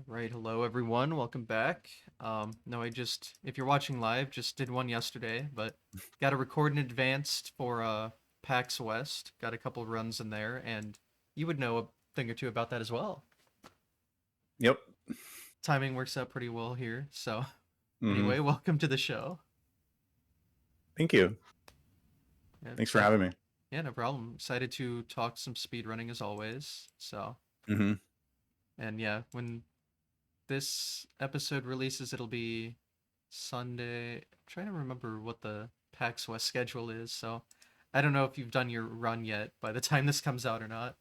Right, hello everyone. Welcome back. No, if you're watching live, just did one yesterday, but got to record in advance for PAX West. Got a couple runs in there, and you would know a thing or two about that as well. Yep. Timing works out pretty well here. So, hmm anyway, welcome to the show. Thank you. Yeah, Thanks for having me. yeah, no problem. Excited to talk some speedrunning as always. So, hmm and yeah, when this episode releases, it'll be Sunday. I'm trying to remember what the PAX West schedule is, so I don't know if you've done your run yet by the time this comes out or not.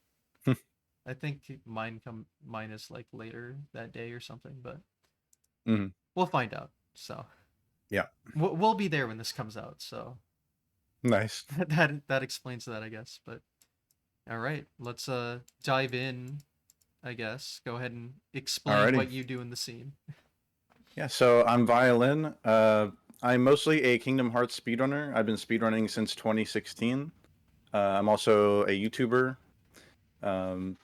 I think mine is like later that day or something, but hmm we'll find out. So Yeah. we'll be there when this comes out. So Nice. that explains that, I guess. But all right, let's dive in. I guess go ahead and explain Alrighty. what you do in the scene. Yeah. So I'm Violin. I'm mostly a Kingdom Hearts speedrunner. I've been speedrunning since 2016. I'm also a YouTuber. Um,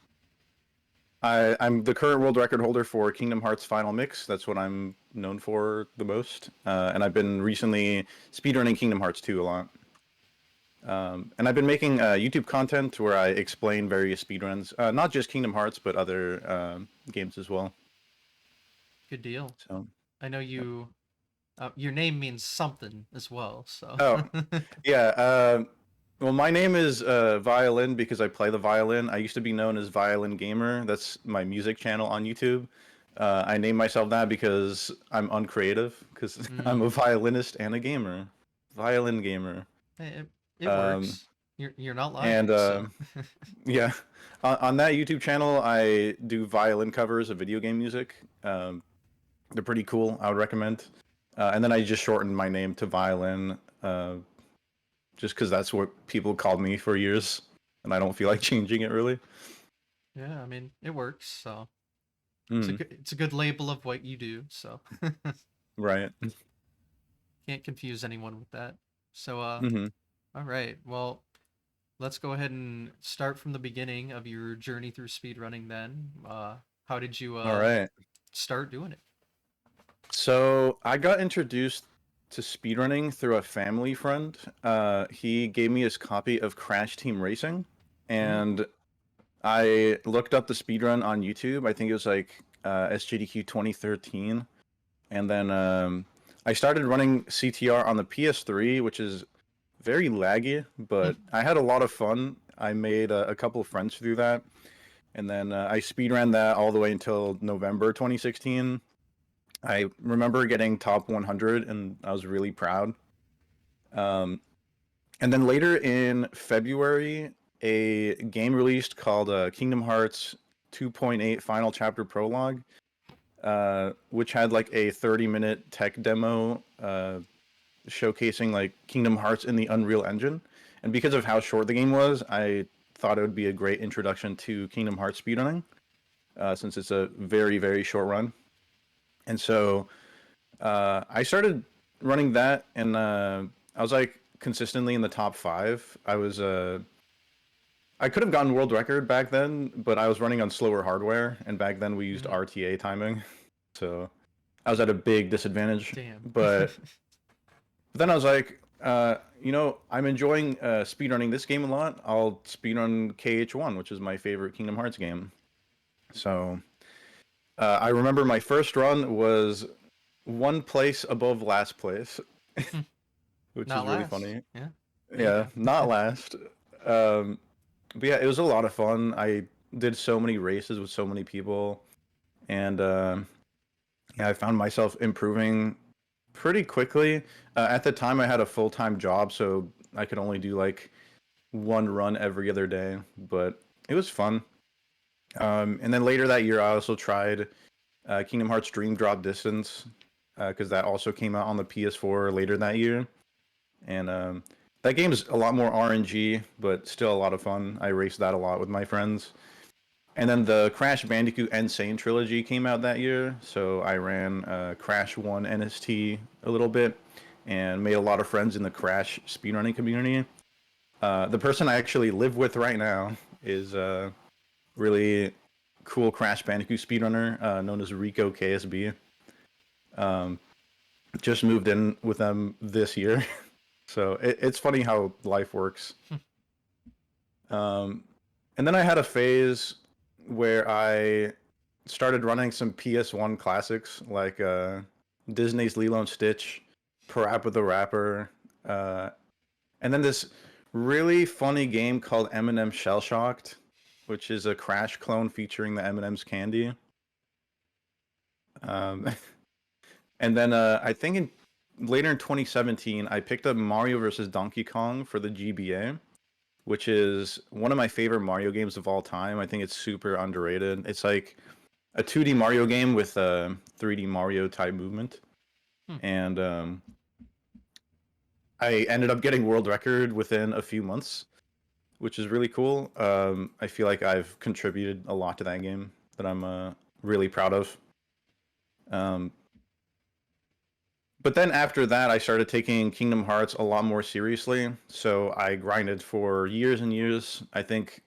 I'm the current world record holder for Kingdom Hearts Final Mix. That's what I'm known for the most. And I've been recently speedrunning Kingdom Hearts 2 a lot. And I've been making YouTube content where I explain various speedruns, not just Kingdom Hearts, but other games as well. Good deal. So, I know yep. you. Your name means something as well, so. Oh, yeah. Well, my name is Violin because I play the violin. I used to be known as Violin Gamer. That's my music channel on YouTube. I named myself that because I'm uncreative, because I'm a Mm. violinist and a gamer. Violin Gamer. It Um, works. You're not and lying, so. Yeah, on that YouTube channel, I do violin covers of video game music. They're pretty cool. I would recommend. And then I just shortened my name to Violin, just because that's what people called me for years, and I don't feel like changing it really. Yeah, I mean, it works, so. Mm, It's a good label of what you do, so. right. Can't confuse anyone with that. So hmm all right. Well, let's go ahead and start from the beginning of your journey through speedrunning then. How did you All right. start doing it? So I got introduced to speedrunning through a family friend. He gave me his copy of Crash Team Racing, Mm. and I looked up the speedrun on YouTube. I think it was like SGDQ 2013. And then I started running CTR on the PS3, which is very laggy, but I had a lot of fun. I made a couple of friends through that. And then I speedran that all the way until November 2016. I remember getting top 100, and I was really proud. Um, and then later in February, a game released called Kingdom Hearts 2.8 Final Chapter Prologue, which had like a 30-minute tech demo showcasing like Kingdom Hearts in the Unreal Engine. And because of how short the game was, I thought it would be a great introduction to Kingdom Hearts speedrunning, since it's a very, very short run. And so I started running that, and I was like consistently in the top five. I could have gotten world record back then, but I was running on slower hardware, and back then we used Mm. RTA timing, so I was at a big disadvantage. Damn. But then I was like, I'm enjoying speedrunning this game a lot. I'll speedrun KH1, which is my favorite Kingdom Hearts game. So I remember my first run was one place above last place, which is Not really last. funny. Yeah. There you Yeah, go. not last. Um, but yeah, it was a lot of fun. I did so many races with so many people, and yeah, I found myself improving pretty quickly. At the time, I had a full time job, so I could only do like one run every other day, but it was fun. And then later that year, I also tried Kingdom Hearts Dream Drop Distance, because that also came out on the PS4 later that year. And that game's a lot more RNG, but still a lot of fun. I raced that a lot with my friends. And then the Crash Bandicoot Insane trilogy came out that year, so I ran Crash 1 NST a little bit and made a lot of friends in the Crash speedrunning community. The person I actually live with right now is really cool Crash Bandicoot speedrunner known as Rico KSB. Um, just moved in with them this year, so it's funny how life works. Um, and then I had a phase where I started running some PS1 classics like Disney's Lilo and Stitch, Parappa the Rapper, uh, and then this really funny game called M&M Shell Shocked, which is a Crash clone featuring the M&M's candy. Um, and then I think later in 2017, I picked up Mario vs. Donkey Kong for the GBA, which is one of my favorite Mario games of all time. I think it's super underrated. It's like a 2D Mario game with a 3D Mario type movement. Hmm. And I ended up getting world record within a few months, which is really cool. I feel like I've contributed a lot to that game that I'm really proud of. Um, but then after that, I started taking Kingdom Hearts a lot more seriously. So I grinded for years and years. I think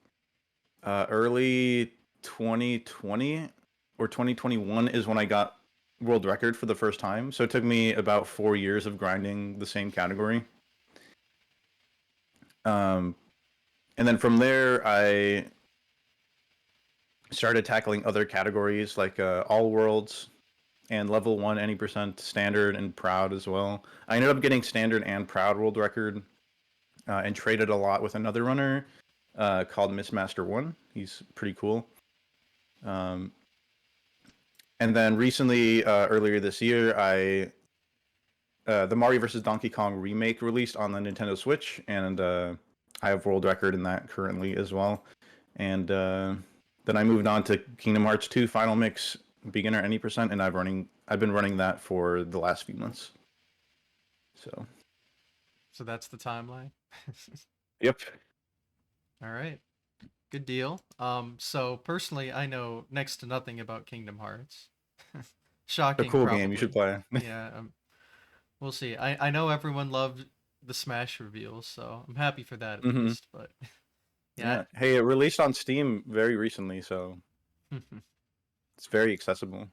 early 2020 or 2021 is when I got world record for the first time. So it took me about 4 years of grinding the same category. Um, and then from there, I started tackling other categories like all worlds and level one, any percent standard and proud as well. I ended up getting standard and proud world record and traded a lot with another runner called Missmaster One. He's pretty cool. Um, and then recently, earlier this year, I the Mario vs. Donkey Kong remake released on the Nintendo Switch, and I have world record in that currently as well. And then I moved on to Kingdom Hearts 2 Final Mix Beginner Any Percent, and I've been running that for the last few months. So So that's the timeline. yep, All right. Good deal. So personally, I know next to nothing about Kingdom Hearts. a Shocking, cool game you should probably. play. Yeah, we'll see. I know everyone loved the Smash reveals, so I'm happy for that at Hmm. least. But yeah, Yeah. Hey, it released on Steam very recently, so it's very accessible.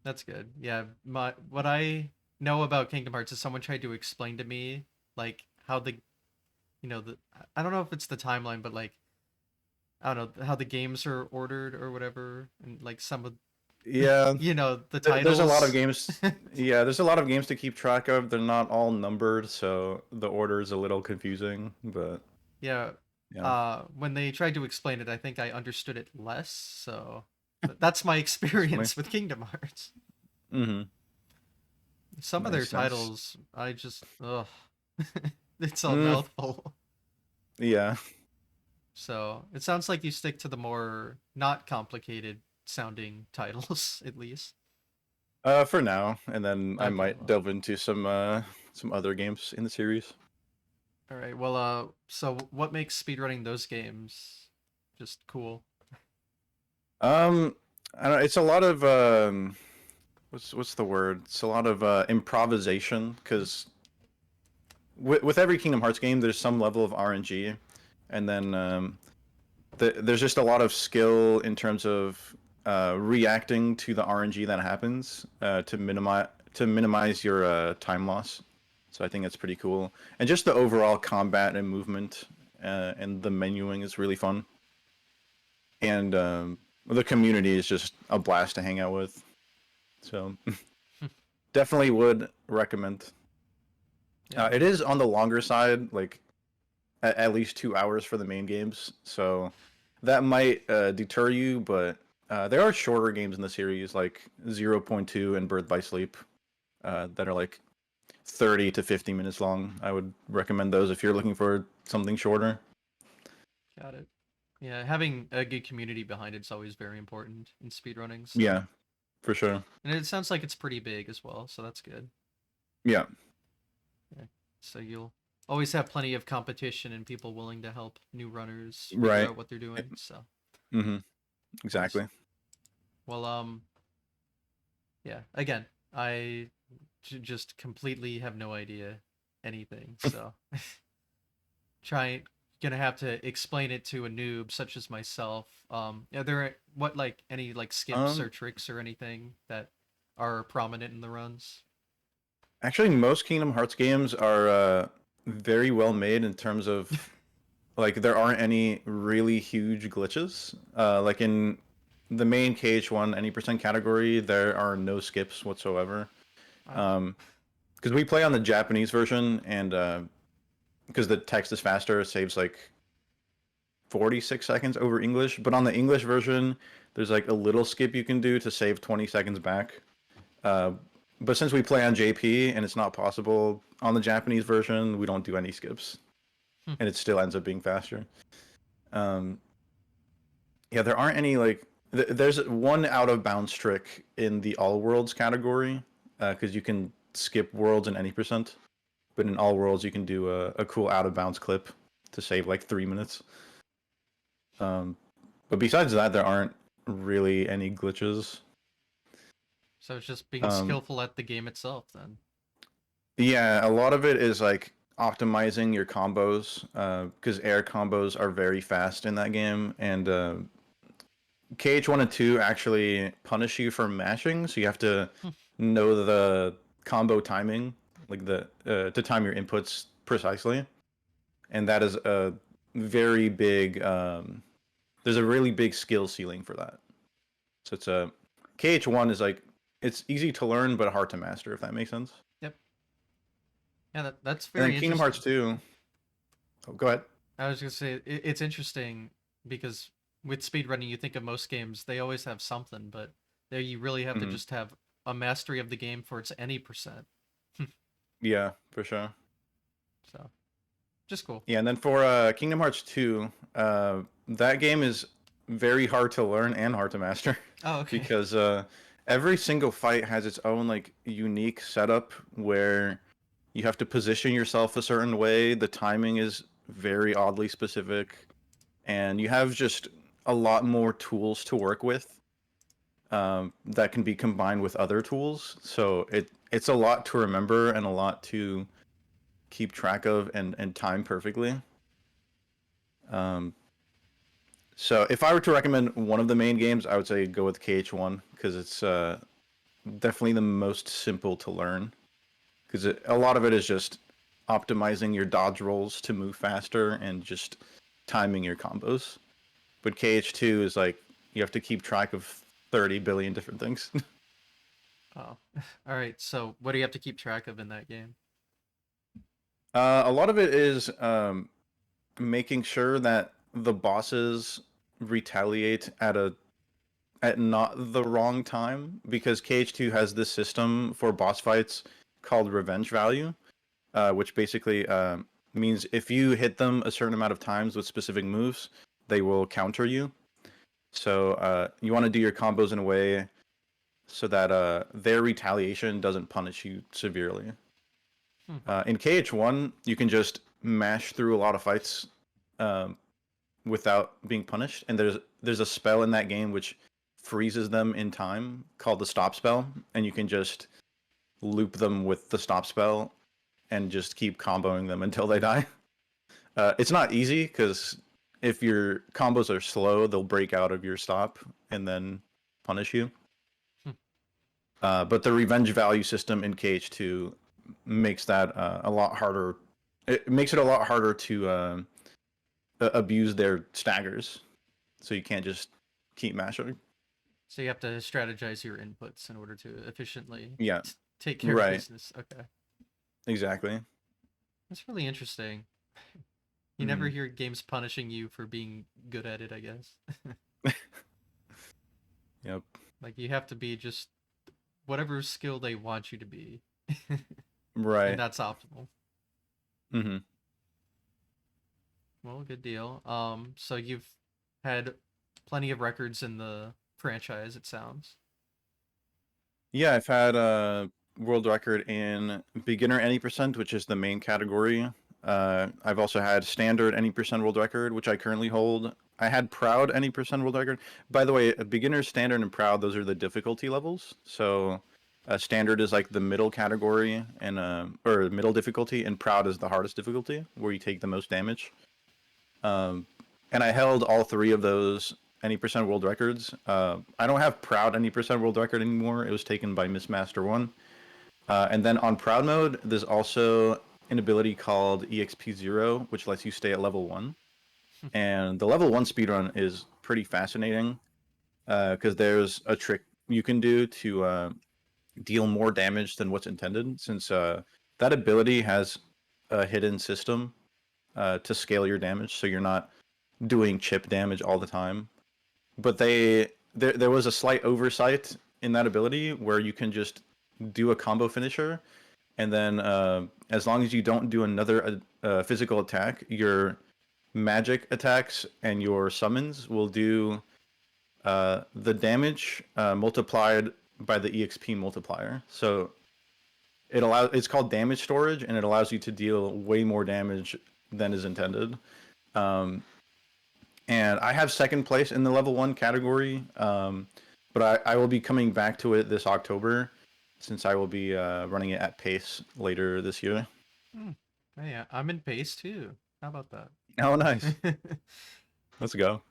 that's good. Yeah, my what I know about Kingdom Hearts is someone tried to explain to me like how the the I don't know if it's the timeline, but like I don't know how the games are ordered or whatever, and like some of Yeah, the there's a lot of titles. games. Yeah, there's a lot of games to keep track of. They're not all numbered, so the order is a little confusing. But Yeah, yeah, when they tried to explain it, I think I understood it less. So that's my that's funny. experience with Kingdom Hearts. Hmm. Some of their Nice, nice. titles, I just ugh, it's a Mm, mouthful. yeah. So it sounds like you stick to the more not complicated sounding titles, at least. For now, and then I Okay, might well, delve into some other games in the series. all right. Well, so what makes speedrunning those games just cool? Um, I don't. It's a lot of what's the word? It's a lot of improvisation because with every Kingdom Hearts game, there's some level of RNG, and then there's just a lot of skill in terms of reacting to the RNG that happens to minimize your time loss. So I think that's pretty cool, and just the overall combat and movement and the menuing is really fun, and the community is just a blast to hang out with. So definitely would recommend. Yeah. It is on the longer side, like at least 2 hours for the main games, so that might deter you. But there are shorter games in the series, like zero point 0.2 and Birth by Sleep, that are like 30 to 50 minutes long. I would recommend those if you're looking for something shorter. Got it. Yeah, having a good community behind it's always very important in speedrunning. So, Yeah, for sure. and it sounds like it's pretty big as well, so that's good. Yeah, Yeah. So you'll always have plenty of competition and people willing to help new runners figure right. out what they're doing. So, of Mm-hmm. course. Exactly. Well, yeah. Again, I just completely have no idea anything. So, try gonna have to explain it to a noob such as myself. Are there what like any like skips or Um, tricks or anything that are prominent in the runs? Actually, most Kingdom Hearts games are very well made in terms of like there aren't any really huge glitches. Like in the main KH1 any percent category, there are no skips whatsoever. Wow. Because we play on the Japanese version, and because the text is faster, it saves like 46 seconds over English. But on the English version, there's like a little skip you can do to save 20 seconds back. Uh, but since we play on JP and it's not possible on the Japanese version, we don't do any skips, Hmm. and it still ends up being faster. Um, yeah, there aren't any like. There's one out of bounds trick in the all worlds category, because you can skip worlds in any percent, but in all worlds you can do a cool out of bounds clip to save like 3 minutes. Um, but besides that, there aren't really any glitches. So it's just being Um, skillful at the game itself then. yeah, a lot of it is like optimizing your combos, because air combos are very fast in that game, and KH1 and 2 actually punish you for mashing, so you have to Hmm. know the combo timing, like the to time your inputs precisely, and that is a very big. There's a really big skill ceiling for that. So it's a KH1 is like it's easy to learn but hard to master, if that makes sense. Yep. Yeah, that's And then very Kingdom Hearts interesting. 2. Oh, go ahead. I was gonna say it's interesting because with speedrunning, you think of most games, they always have something, but there you really have to Hmm. just have a mastery of the game for its any percent. Yeah, for sure. So, just cool. Yeah, and then for Kingdom Hearts 2, that game is very hard to learn and hard to master Oh, okay. because every single fight has its own like unique setup where you have to position yourself a certain way. The timing is very oddly specific, and you have just a lot more tools to work with, that can be combined with other tools. So it's a lot to remember and a lot to keep track of and time perfectly. Um, so if I were to recommend one of the main games, I would say go with KH1 because it's definitely the most simple to learn. Because a lot of it is just optimizing your dodge rolls to move faster and just timing your combos. But KH2 is like you have to keep track of 30 billion different things. Oh, all right. So, what do you have to keep track of in that game? A lot of it is making sure that the bosses retaliate at not the wrong time, because KH2 has this system for boss fights called revenge value, which basically means if you hit them a certain amount of times with specific moves, they will counter you. So you want to do your combos in a way so that their retaliation doesn't punish you severely. Hmm. In KH1, you can just mash through a lot of fights um, without being punished, and there's a spell in that game which freezes them in time called the stop spell, and you can just loop them with the stop spell and just keep comboing them until they die. It's not easy because if your combos are slow, they'll break out of your stop and then punish you. Hmm. But the revenge value system in KH2 makes that a lot harder. It makes it a lot harder to abuse their staggers, so you can't just keep mashing. So you have to strategize your inputs in order to efficiently Yeah, take care of right. business. Okay, Exactly. that's really interesting. You never Hmm. hear games punishing you for being good at it, I guess. Yep. Like you have to be just whatever skill they want you to be. And Right. that's optimal. Hmm. Well, good deal. So you've had plenty of records in the franchise, it sounds. Yeah, I've had a world record in beginner any percent, which is the main category. I've also had standard any percent world record, which I currently hold. I had proud any percent world record. By the way, a beginner, standard, and proud, those are the difficulty levels. So, standard is like the middle category, and or middle difficulty, and proud is the hardest difficulty, where you take the most damage. Um, and I held all three of those any percent world records. I don't have proud any percent world record anymore. It was taken by Miss Master One. And then on proud mode, there's also an ability called EXP0, which lets you stay at level 1. And the level 1 speedrun is pretty fascinating because there's a trick you can do to deal more damage than what's intended, since that ability has a hidden system to scale your damage, so you're not doing chip damage all the time. But there was a slight oversight in that ability where you can just do a combo finisher, and then as long as you don't do another physical attack, your magic attacks and your summons will do the damage multiplied by the EXP multiplier. So it's called damage storage, and it allows you to deal way more damage than is intended. Um, and I have second place in the level 1 category, but I will be coming back to it this October, since I will be running it at pace later this year. Hmm. Oh, yeah, I'm in pace too. How about Oh, nice. that? Let's go.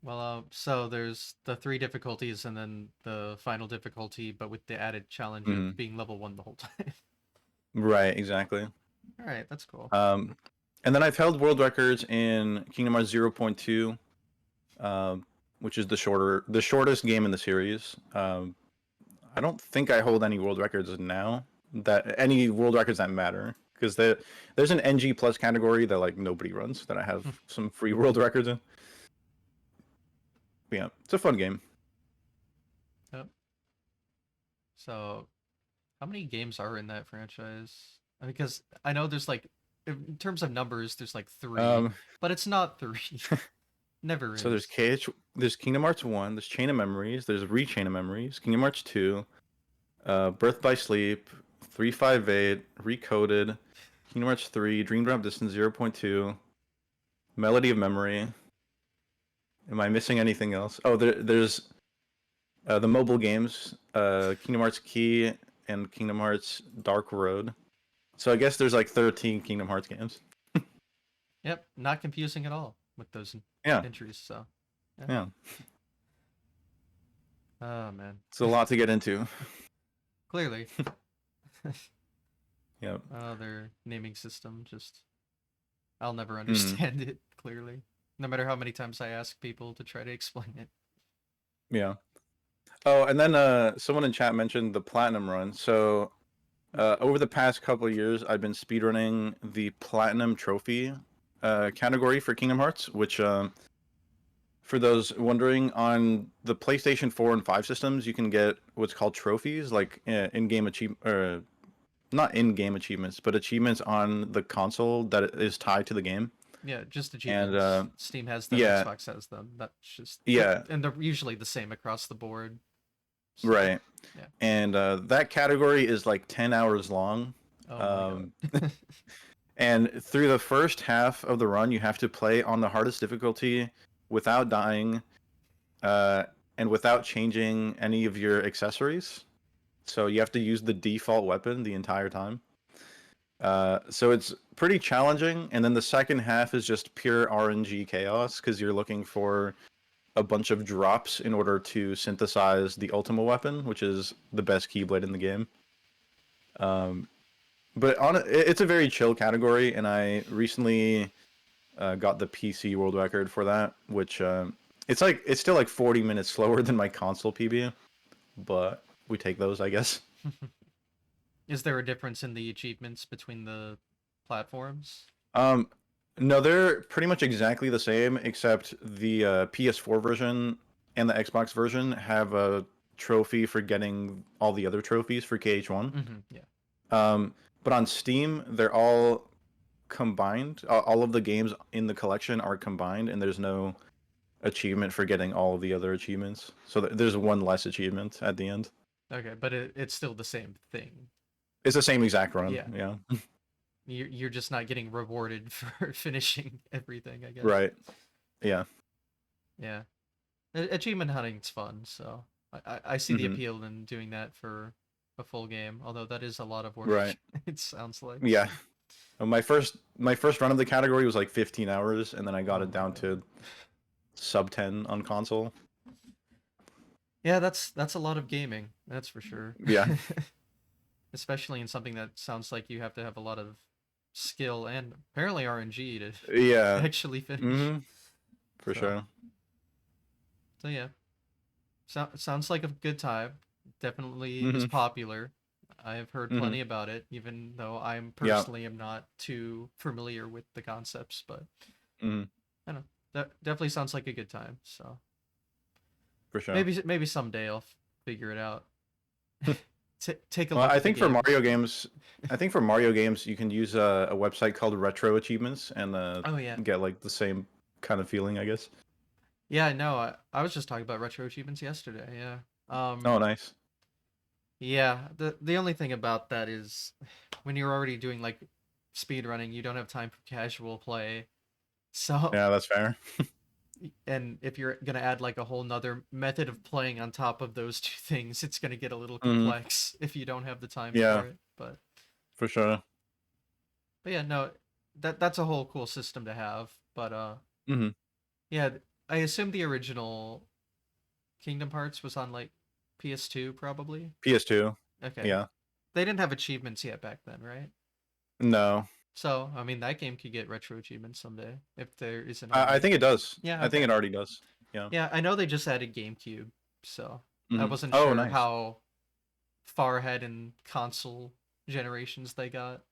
Well, so there's the three difficulties and then the final difficulty, but with the added challenge of Mhm. being level 1 the whole time. Right, exactly. All right, that's cool. Um, and then I've held world records in Kingdom Hearts 0.2, which is the shortest game in the series. I don't think I hold any world records now, that any world records that matter, because there's an NG plus category that like nobody runs that I have some free world records in. But yeah, it's a fun game. Yep. So, how many games are in that franchise? Because I know there's like, in terms of numbers, there's like three, Um, but it's not three. Never so there's is. there's Kingdom Hearts 1, there's Chain of Memories, there's Rechain of Memories, Kingdom Hearts 2, Birth by Sleep, 358, Recoded, Kingdom Hearts 3, Dream Drop Distance 0.2, Melody of Memory. Am I missing anything else? Oh, there's the mobile games, Kingdom Hearts Key and Kingdom Hearts Dark Road. So I guess there's like 13 Kingdom Hearts games. Yep, not confusing at all with those Yeah, entries. So, yeah. yeah. Oh man, It's a lot to get into. clearly. Yep. Oh, their naming system just I'll never Mm, understand it, clearly. No matter how many times I ask people to try to explain it. yeah. Oh, and then someone in chat mentioned the platinum run. So over the past couple of years, I've been speedrunning the platinum trophy category for Kingdom Hearts, which for those wondering, on the PlayStation 4 and 5 systems, you can get what's called trophies, like in-game achievement, or not in-game achievements, but achievements on the console that is tied to the game. Yeah, just And achievements. Steam has them, yeah, Xbox has them. That's just yeah, and they're usually the same across the board. So, right. yeah. And that category is like 10 hours long. Oh my god. Um, and through the first half of the run, you have to play on the hardest difficulty without dying, uh, and without changing any of your accessories. So you have to use the default weapon the entire time. So it's pretty challenging. And then the second half is just pure RNG chaos because you're looking for a bunch of drops in order to synthesize the Ultima weapon, which is the best Keyblade in the game. Um, but it's a very chill category, and I recently got the PC world record for that, which it's still like 40 minutes slower than my console PB, but we take those, I guess. Is there a difference in the achievements between the platforms? Um, no, they're pretty much exactly the same, except the PS4 version and the Xbox version have a trophy for getting all the other trophies for KH1. Yeah. Um, but on Steam, they're all combined. All of the games in the collection are combined, and there's no achievement for getting all of the other achievements. So there's one less achievement at the end. Okay, but it's still the same thing. It's the same exact run. Yeah. Yeah. You're just not getting rewarded for finishing everything, I guess. Right. Yeah. Yeah. Achievement hunting's fun, so I see the Hmm. appeal in doing that for a full game, although that is a lot of work, Right. it sounds like. Yeah. My first run of the category was like 15 hours, and then I got Oh it my down god. to sub 10 on console. Yeah, that's a lot of gaming. That's for sure. Yeah, Especially in something that sounds like you have to have a lot of skill and apparently RNG to yeah, actually finish. hmm for So, sure. so yeah, sounds like a good time. Definitely is hmm popular. I have heard hmm plenty about it, even though I'm Yeah, personally am not too familiar with the concepts. But hmm I don't know. That definitely sounds like a good time. So for sure. maybe someday I'll figure it out. Take a Well, look I at the think for games. Mario games, you can use a website called Retro Achievements and Oh yeah, get like the same kind of feeling, I guess. yeah. No, I was just talking about retro achievements yesterday. Yeah. Oh, nice. Yeah. The only thing about that is when you're already doing like speed running, you don't have time for casual play. So Yeah, that's fair. and if you're gonna add like a whole nother method of playing on top of those two things, it's gonna get a little hmm complex if you don't have the time Yeah, for it. for sure. But yeah, no, that's a whole cool system to have. But hmm yeah, I assume the original Kingdom Hearts was on like PS2 probably. PS2. Okay. Yeah. They didn't have achievements yet back then, right? No, So, I mean, that game could get retro achievements someday if there isn't I already. think it does. Yeah, I think okay. it already does. Yeah. Yeah, I know they just added GameCube, so I wasn't Oh, sure nice. how far ahead in console generations they got.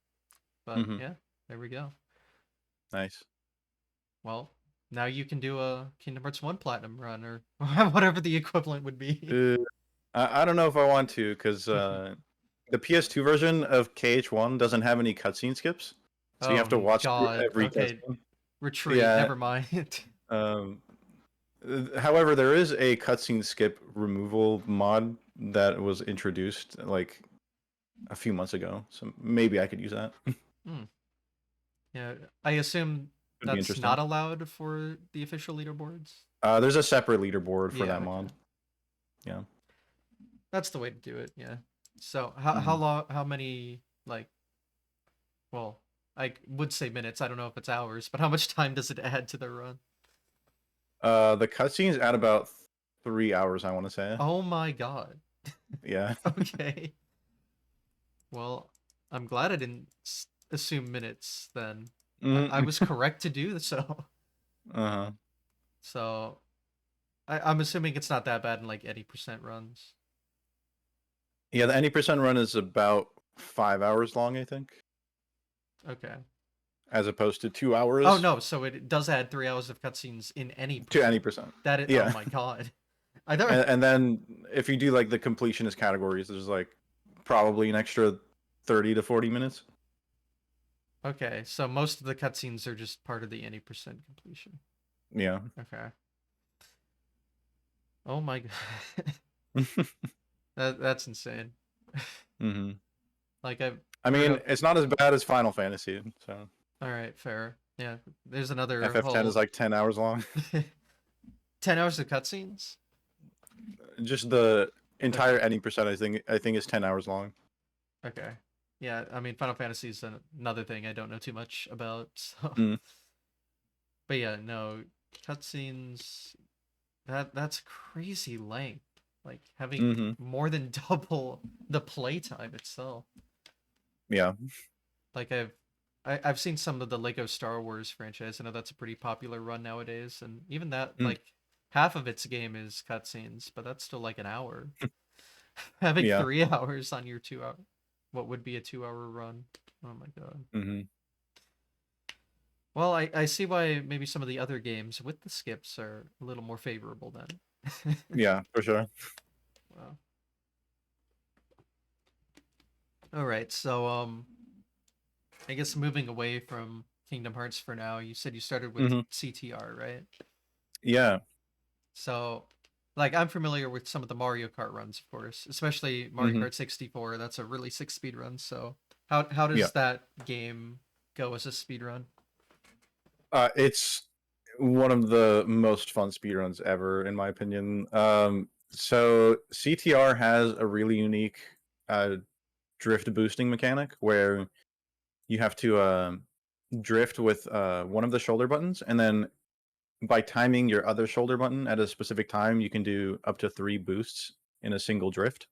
But hmm yeah, there we go. Nice. Well, now you can do a Kingdom Hearts 1 Platinum run or whatever the equivalent would be. Uh, I don't know if I want to because the PS2 version of KH1 doesn't have any cutscene skips, so you have to Oh watch through god. every Okay, cutscene. retreat. Yeah. Never mind. Um, However, there is a cutscene skip removal mod that was introduced like a few months ago, so maybe I could use that. Hmm. Yeah, I assume Could be that's interesting. not allowed for the official leaderboards. There's a separate leaderboard for Yeah, that okay. mod. Yeah. That's the way to do it, yeah. So how hmm long how many like well, I would say minutes, I don't know if it's hours, but how much time does it add to the run? The cutscenes at about 3 hours, I want to say. Oh my god. Yeah. Okay. Well, I'm glad I didn't assume minutes then. I hmm was correct to do so. Uh-huh. So I'm assuming it's not that bad in like 80% runs. Yeah, the any percent run is about 5 hours long, I think, Okay. as opposed to two Oh hours no, so it does add 3 hours of cutscenes in any to any percent. percent. That is, oh Yeah. my god. I don't. And then if you do like the completionist categories, there's like probably an extra 30 to 40 minutes. Okay, so most of the cutscenes are just part of the any percent completion. Yeah. Okay. Oh my god. That's insane. hmm Like I've I heard mean, of. it's not as bad as Final Fantasy, so All right, fair. Yeah, there's another FF10 is whole like 10 hours long. 10 hours of cutscenes. Just the entire Okay. any percent I think is 10 hours long. Okay. Yeah, I mean Final Fantasy is another thing I don't know too much about. So, Mm. but yeah, no cutscenes. That's crazy length. Like having hmm more than double the playtime itself. Yeah. Like I've seen some of the Lego Star Wars franchise. I know that's a pretty popular run nowadays, and even that Mm. like half of its game is cutscenes, but that's still like an hour. Having Yeah. 3 hours on your 2 hour, what would be a 2 hour run? Oh my god. hmm Well, I see why maybe some of the other games with the skips are a little more favorable then. Yeah, for sure. Wow. All right, so I guess moving away from Kingdom Hearts for now, you said you started with hmm CTR, right? Yeah. So, like, I'm familiar with some of the Mario Kart runs, of course, especially Mario hmm Kart 64. That's a really sick speed run. So, how Yeah. does that game go as a speed run? It's one of the most fun speedruns ever, in my opinion. So CTR has a really unique uh, drift boosting mechanic where you have to drift with one of the shoulder buttons, and then by timing your other shoulder button at a specific time, you can do up to 3 boosts in a single drift.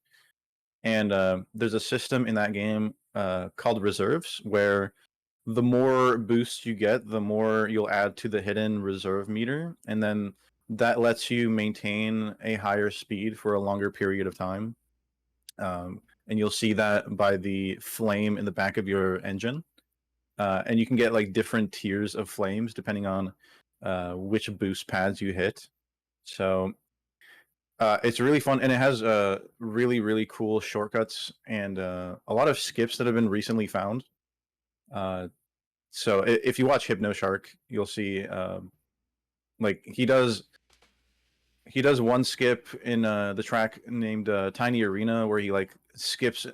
And there's a system in that game called reserves, where the more boosts you get, the more you'll add to the hidden reserve meter, and then that lets you maintain a higher speed for a longer period of time. And you'll see that by the flame in the back of your engine. And you can get like different tiers of flames depending on which boost pads you hit. So it's really fun, and it has really really cool shortcuts and a lot of skips that have been recently found. So if you watch HypnoShark, you'll see like he does one skip in the track named Tiny Arena where he like skips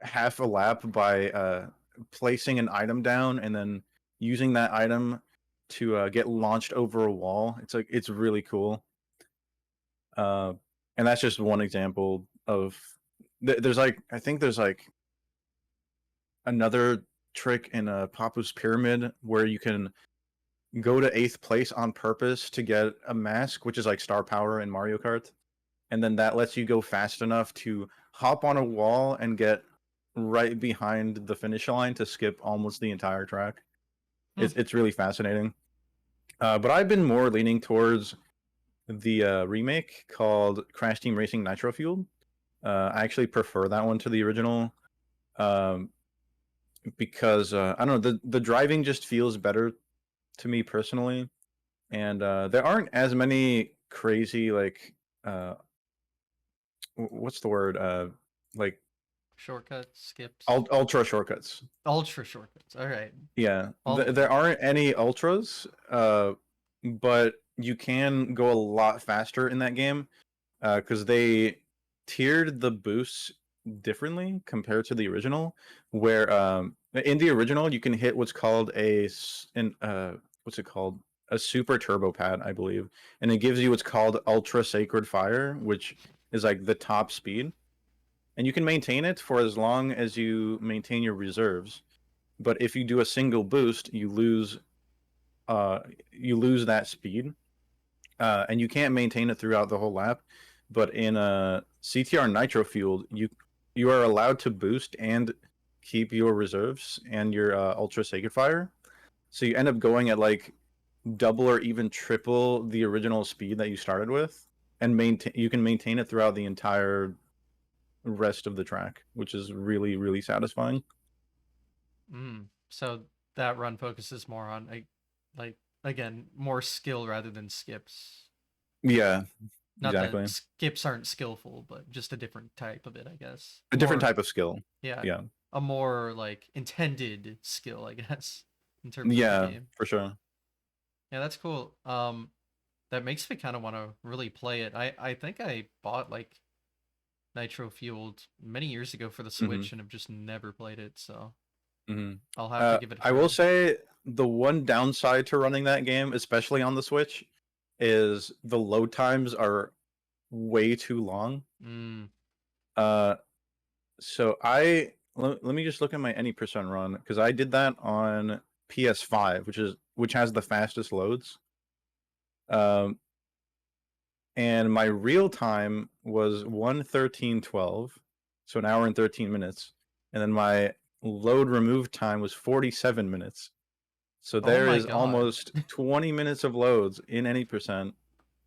half a lap by placing an item down and then using that item to get launched over a wall. It's really cool. Uh, and that's just one example of there's like I think there's like another trick in a Papu's Pyramid where you can go to 8th place on purpose to get a mask, which is like star power in Mario Kart, and then that lets you go fast enough to hop on a wall and get right behind the finish line to skip almost the entire track. Hmm. It's really fascinating. But I've been more leaning towards the remake called Crash Team Racing Nitro Fueled. I actually prefer that one to the original um, because I don't know, the driving just feels better to me personally, and there aren't as many crazy like uh, what's the word like Shortcuts, skips, ultra shortcuts. ultra shortcuts. All right, Yeah, all of there them. aren't any ultras, but you can go a lot faster in that game because they tiered the boosts differently compared to the original. Where in the original you can hit what's called what's it called, a super turbo pad, I believe, and it gives you what's called ultra sacred fire, which is like the top speed, and you can maintain it for as long as you maintain your reserves. But if you do a single boost, uh, you lose that speed, and you can't maintain it throughout the whole lap. But in a CTR Nitro Fueled, you are allowed to boost and keep your reserves and your Ultra Sacred Fire. So you end up going at like double or even triple the original speed that you started with, and maintain you can maintain it throughout the entire rest of the track, which is really really satisfying. So that run focuses more on like again more skill rather than skips. Yeah, Not that exactly. skips aren't skillful, but just a different type of it, I guess. A different More, type of skill. yeah, Yeah, a more like intended skill, I guess, in terms of the yeah, game. for sure. Yeah, that's cool. That makes me kind of want to really play it. I think I bought like Nitro Fueled many years ago for the Hmm. Switch and have just never played it, so Hmm. I'll have to give it a I will try. say the one downside to running that game, especially on the Switch, is the load times are way too long. Mm. Uh, so let me just look at my any% run because I did that on PS5, which has the fastest loads. Um, and my real time was 1:13:12, so an hour and 13 minutes, and then my load remove time was 47 minutes. So Oh there my is god. almost 20 minutes of loads in any%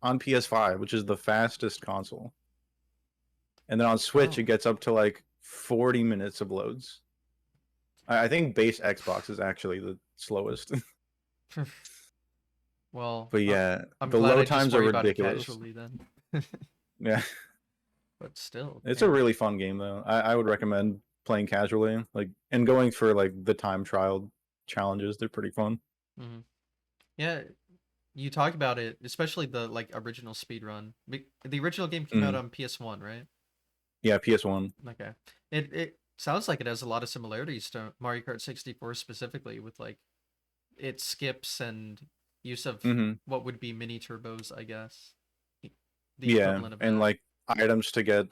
on PS5, which is the fastest console. And then on Switch, it Oh. gets up to like 40 minutes of loads. I think base Xbox is actually the slowest. Well, But yeah, I'm the glad I load just times are worry about it ridiculous. casually then. Yeah, But still, it's a damn. really fun game though. I would recommend playing casually, like, and going for like the time trial challenges. They're pretty fun. Hmm. Yeah, you talk about it, especially the like original speed run. The original game came out Mhm. on PS1, right? Yeah, PS1. Okay. It sounds like it has a lot of similarities to Mario Kart 64 specifically with like its skips and use of Hmm. what would be mini turbos, I guess. The Yeah, equivalent of and that. like items to get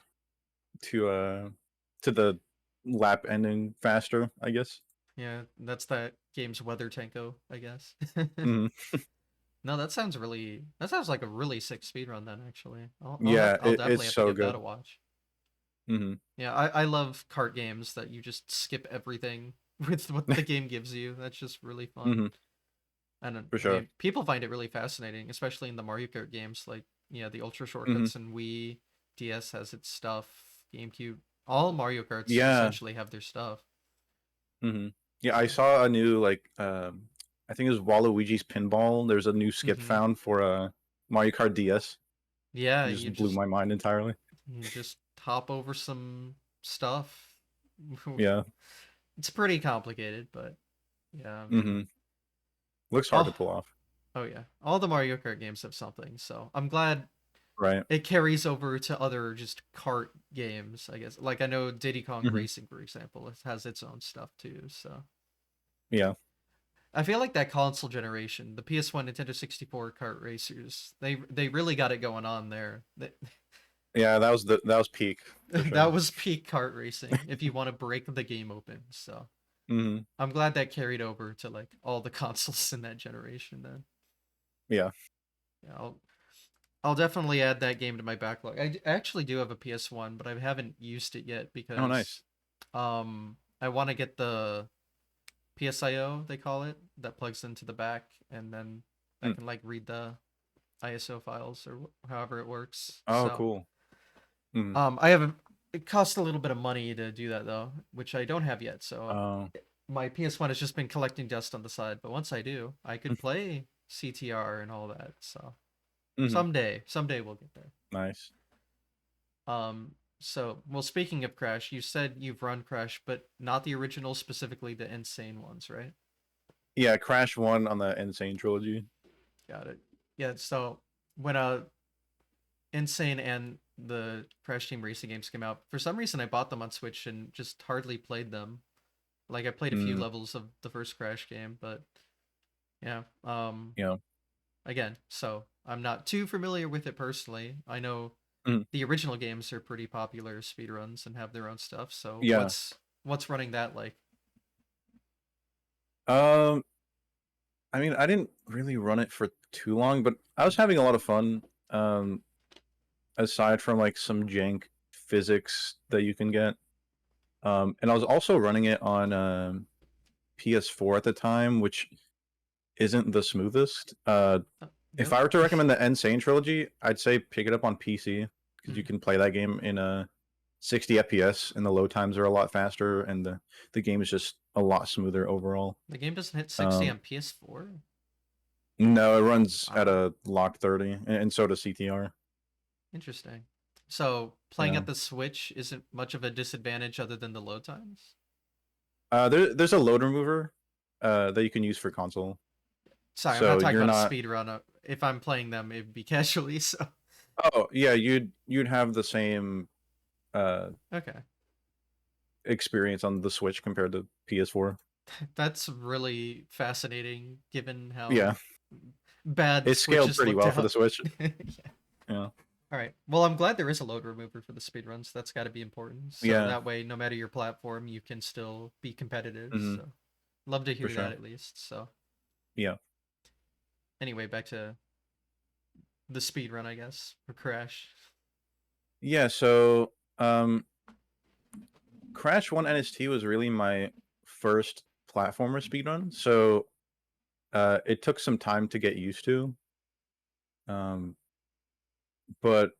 to uh to the lap ending faster, I guess. Yeah, that's that game's weather tanko, I guess. Hmm. No, that sounds like a really sick speedrun then actually. Yeah, I'll it's definitely have to so give that good. a watch. Hmm. Yeah, I love cart games that you just skip everything with what the game gives you. That's just really fun. Hmm. And For I sure. mean, people find it really fascinating, especially in the Mario Kart games. Like, yeah, the ultra Hmm. shortcuts and Wii, DS has its stuff, GameCube. All Mario Karts Yeah. essentially have their stuff. Hmm. Yeah, I So, saw a new like I think it was Waluigi's Pinball. There's a new skip hmm found for Mario Kart DS. yeah, It just blew my mind entirely. you just hop over some stuff. Yeah. It's pretty complicated, but yeah. Hmm. Looks hard to Oh, pull off. oh yeah. All the Mario Kart games have something, so I'm glad Right. it carries over to other just kart games, I guess. Like I know Diddy Kong Hmm. Racing, for example, it has its own stuff too. So Yeah. I feel like that console generation, the PS1, Nintendo 64 kart racers, they really got it going on there. Yeah, that was peak for That sure. was peak kart racing. If you want to break the game open, so Hmm. I'm glad that carried over to like all the consoles in that generation. Then Yeah. yeah, I'll definitely add that game to my backlog. I actually do have a PS1, but I haven't used it yet Oh, because nice. I want to get the PSIO, they call it, that plugs into the back, and then that Mm. can like read the ISO files or however it works. Oh, So, cool. Hmm. I have a, it costs a little bit of money to do that though, which I don't have yet. So, Oh. my PS1 has just been collecting dust on the side, but once I do, I could play CTR and all that. So, Hmm. someday we'll get there. Nice. Well, speaking of Crash, you said you've run Crash, but not the original, specifically the Insane ones, right? Yeah, Crash 1 on the Insane trilogy. Got it. Yeah, so when Insane and the Crash Team Racing games came out, for some reason I bought them on Switch and just hardly played them. Like I played a few Mm. levels of the first Crash game, but yeah. Yeah. Again, so I'm not too familiar with it personally. I know Mm. the original games are pretty popular speedruns and have their own stuff. So Yeah. what's running that like? Um, I mean, I didn't really run it for too long, but I was having a lot of fun. Um, Aside from like some jank physics that you can get. And I was also running it on PS4 at the time, which isn't the smoothest. If I Really? were to recommend the Insane trilogy, I'd say pick it up on PC because you Hmm. can play that game in a 60 FPS, and the load times are a lot faster, and the game is just a lot smoother overall. The game doesn't hit 60 Um, on PS4? no, it runs at Wow. a lock 30, and so does CTR. Interesting. So playing Yeah. at the Switch isn't much of a disadvantage other than the load times? There's a load remover that you can use for console, Sorry, I'm not so talking you're about a not. speed run. If I'm playing them, it'd be casually, so Oh yeah, you'd have the same uh okay. experience on the Switch compared to PS4. That's really fascinating given Yeah, how bad the it's scaled Switches pretty looked well for the out. Switch. Yeah. Yeah, All right. Well, I'm glad there is a load remover for the speedruns. That's got to be important. So yeah, that way, no matter your platform, you can still be competitive. hmm, So love to for hear that sure. at least. So Yeah, anyway, back to the speedrun, I guess, or Crash. yeah. So, Crash One NST was really my first platformer speedrun. So, it took some time to get used to. Um, but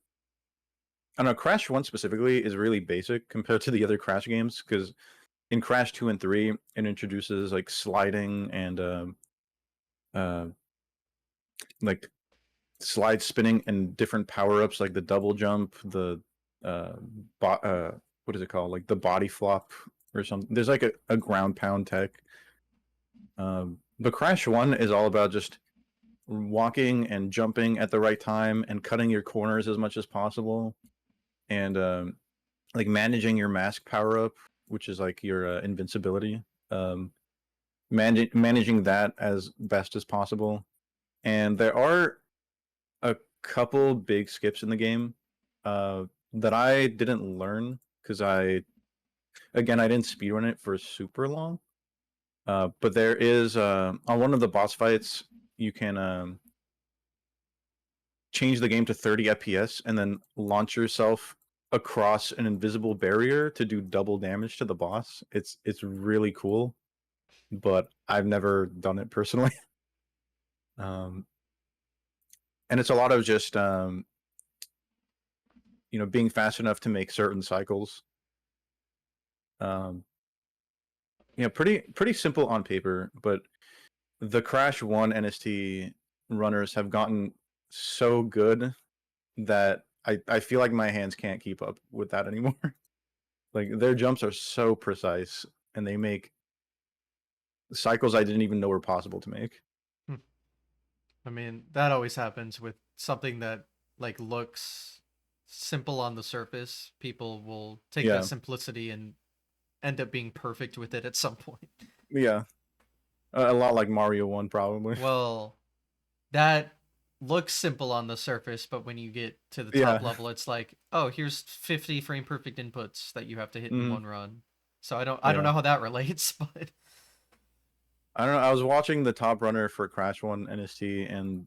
I don't know. Crash One specifically is really basic compared to the other Crash games because in Crash Two and Three, it introduces like sliding and uh, like slide spinning and different power ups like the double jump, the uh, what is it called? Like the body flop or something. There's like a ground pound tech. But Crash One is all about just walking and jumping at the right time and cutting your corners as much as possible, and like managing your mask power up, which is like your invincibility. Um, managing that as best as possible. And there are a couple big skips in the game that I didn't learn because I didn't speedrun it for super long. But there is on one of the boss fights you can change the game to 30 FPS and then launch yourself across an invisible barrier to do double damage to the boss. It's really cool, but I've never done it personally. um, and it's a lot of just being fast enough to make certain cycles. Um, pretty simple on paper, but the Crash 1 NST runners have gotten so good that I feel like my hands can't keep up with that anymore. Like their jumps are so precise and they make cycles I didn't even know were possible to make. I mean, that always happens with something that like looks simple on the surface. People will take that Yeah. simplicity and end up being perfect with it at some point. Yeah. A lot like Mario 1 probably. Well, that looks simple on the surface, but when you get to the top Yeah. level, it's like, oh, here's 50 frame perfect inputs that you have to hit in Hmm. one run. So I don't Yeah. know how that relates, but I don't know. I was watching the top runner for Crash 1 NST and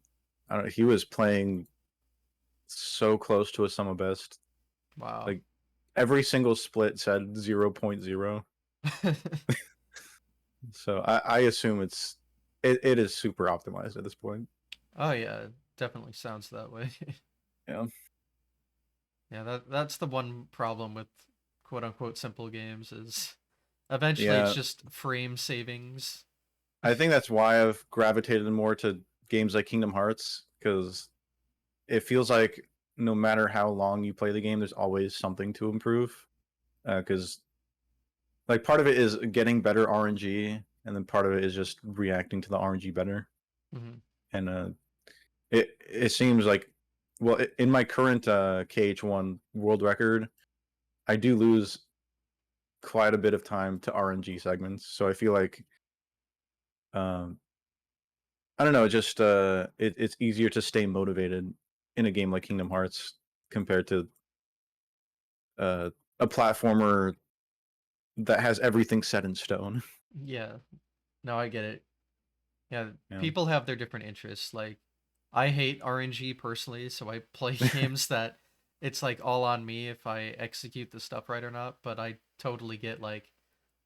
I don't know, he was playing so close to a sum of best. wow. Like every single split said 0.0. So I assume it is super optimized at this point. Oh yeah, definitely sounds that way. Yeah. Yeah, that's the one problem with quote unquote simple games is eventually it's Yeah. just frame savings. I think that's why I've gravitated more to games like Kingdom Hearts because it feels like no matter how long you play the game, there's always something to improve. Because like part of it is getting better RNG, and then part of it is just reacting to the RNG better. Hmm. And it seems like, well, in my current KH1 world record, I do lose quite a bit of time to RNG segments. So I feel like um, I don't know, just it's easier to stay motivated in a game like Kingdom Hearts compared to uh, a platformer that has everything set in stone. Yeah, no, I get it. Yeah, Yeah. people have their different interests. Like, I hate RNG personally, so I play games that it's like all on me if I execute the stuff right or not. But I totally get like,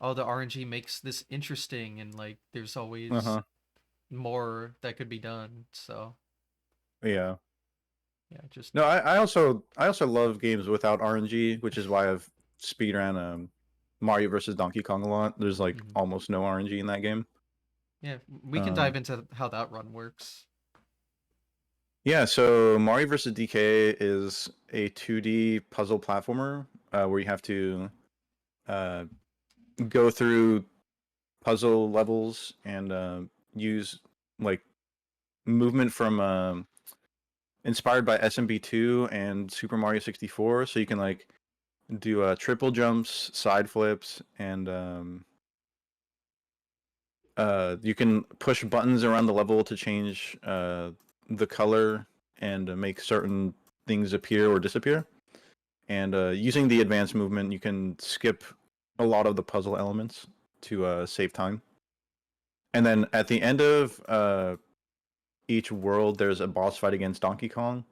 oh, the RNG makes this interesting, and like, there's Uh always huh. more that could be done. So Yeah. yeah, just No, I also love games without RNG, which is why I've speedrun Mario versus Donkey Kong a lot. There's like mhm. almost no RNG in that game. Yeah, we can dive Um, into how that run works. yeah, so Mario versus DK is a 2D puzzle platformer where you have to uh, go through puzzle levels and use like movement from inspired by SMB2 and Super Mario 64. So you can like do triple jumps, side flips, and you can push buttons around the level to change the color and make certain things appear or disappear. And using the advanced movement, you can skip a lot of the puzzle elements to save time. And then at the end of each world, there's a boss fight against Donkey Kong,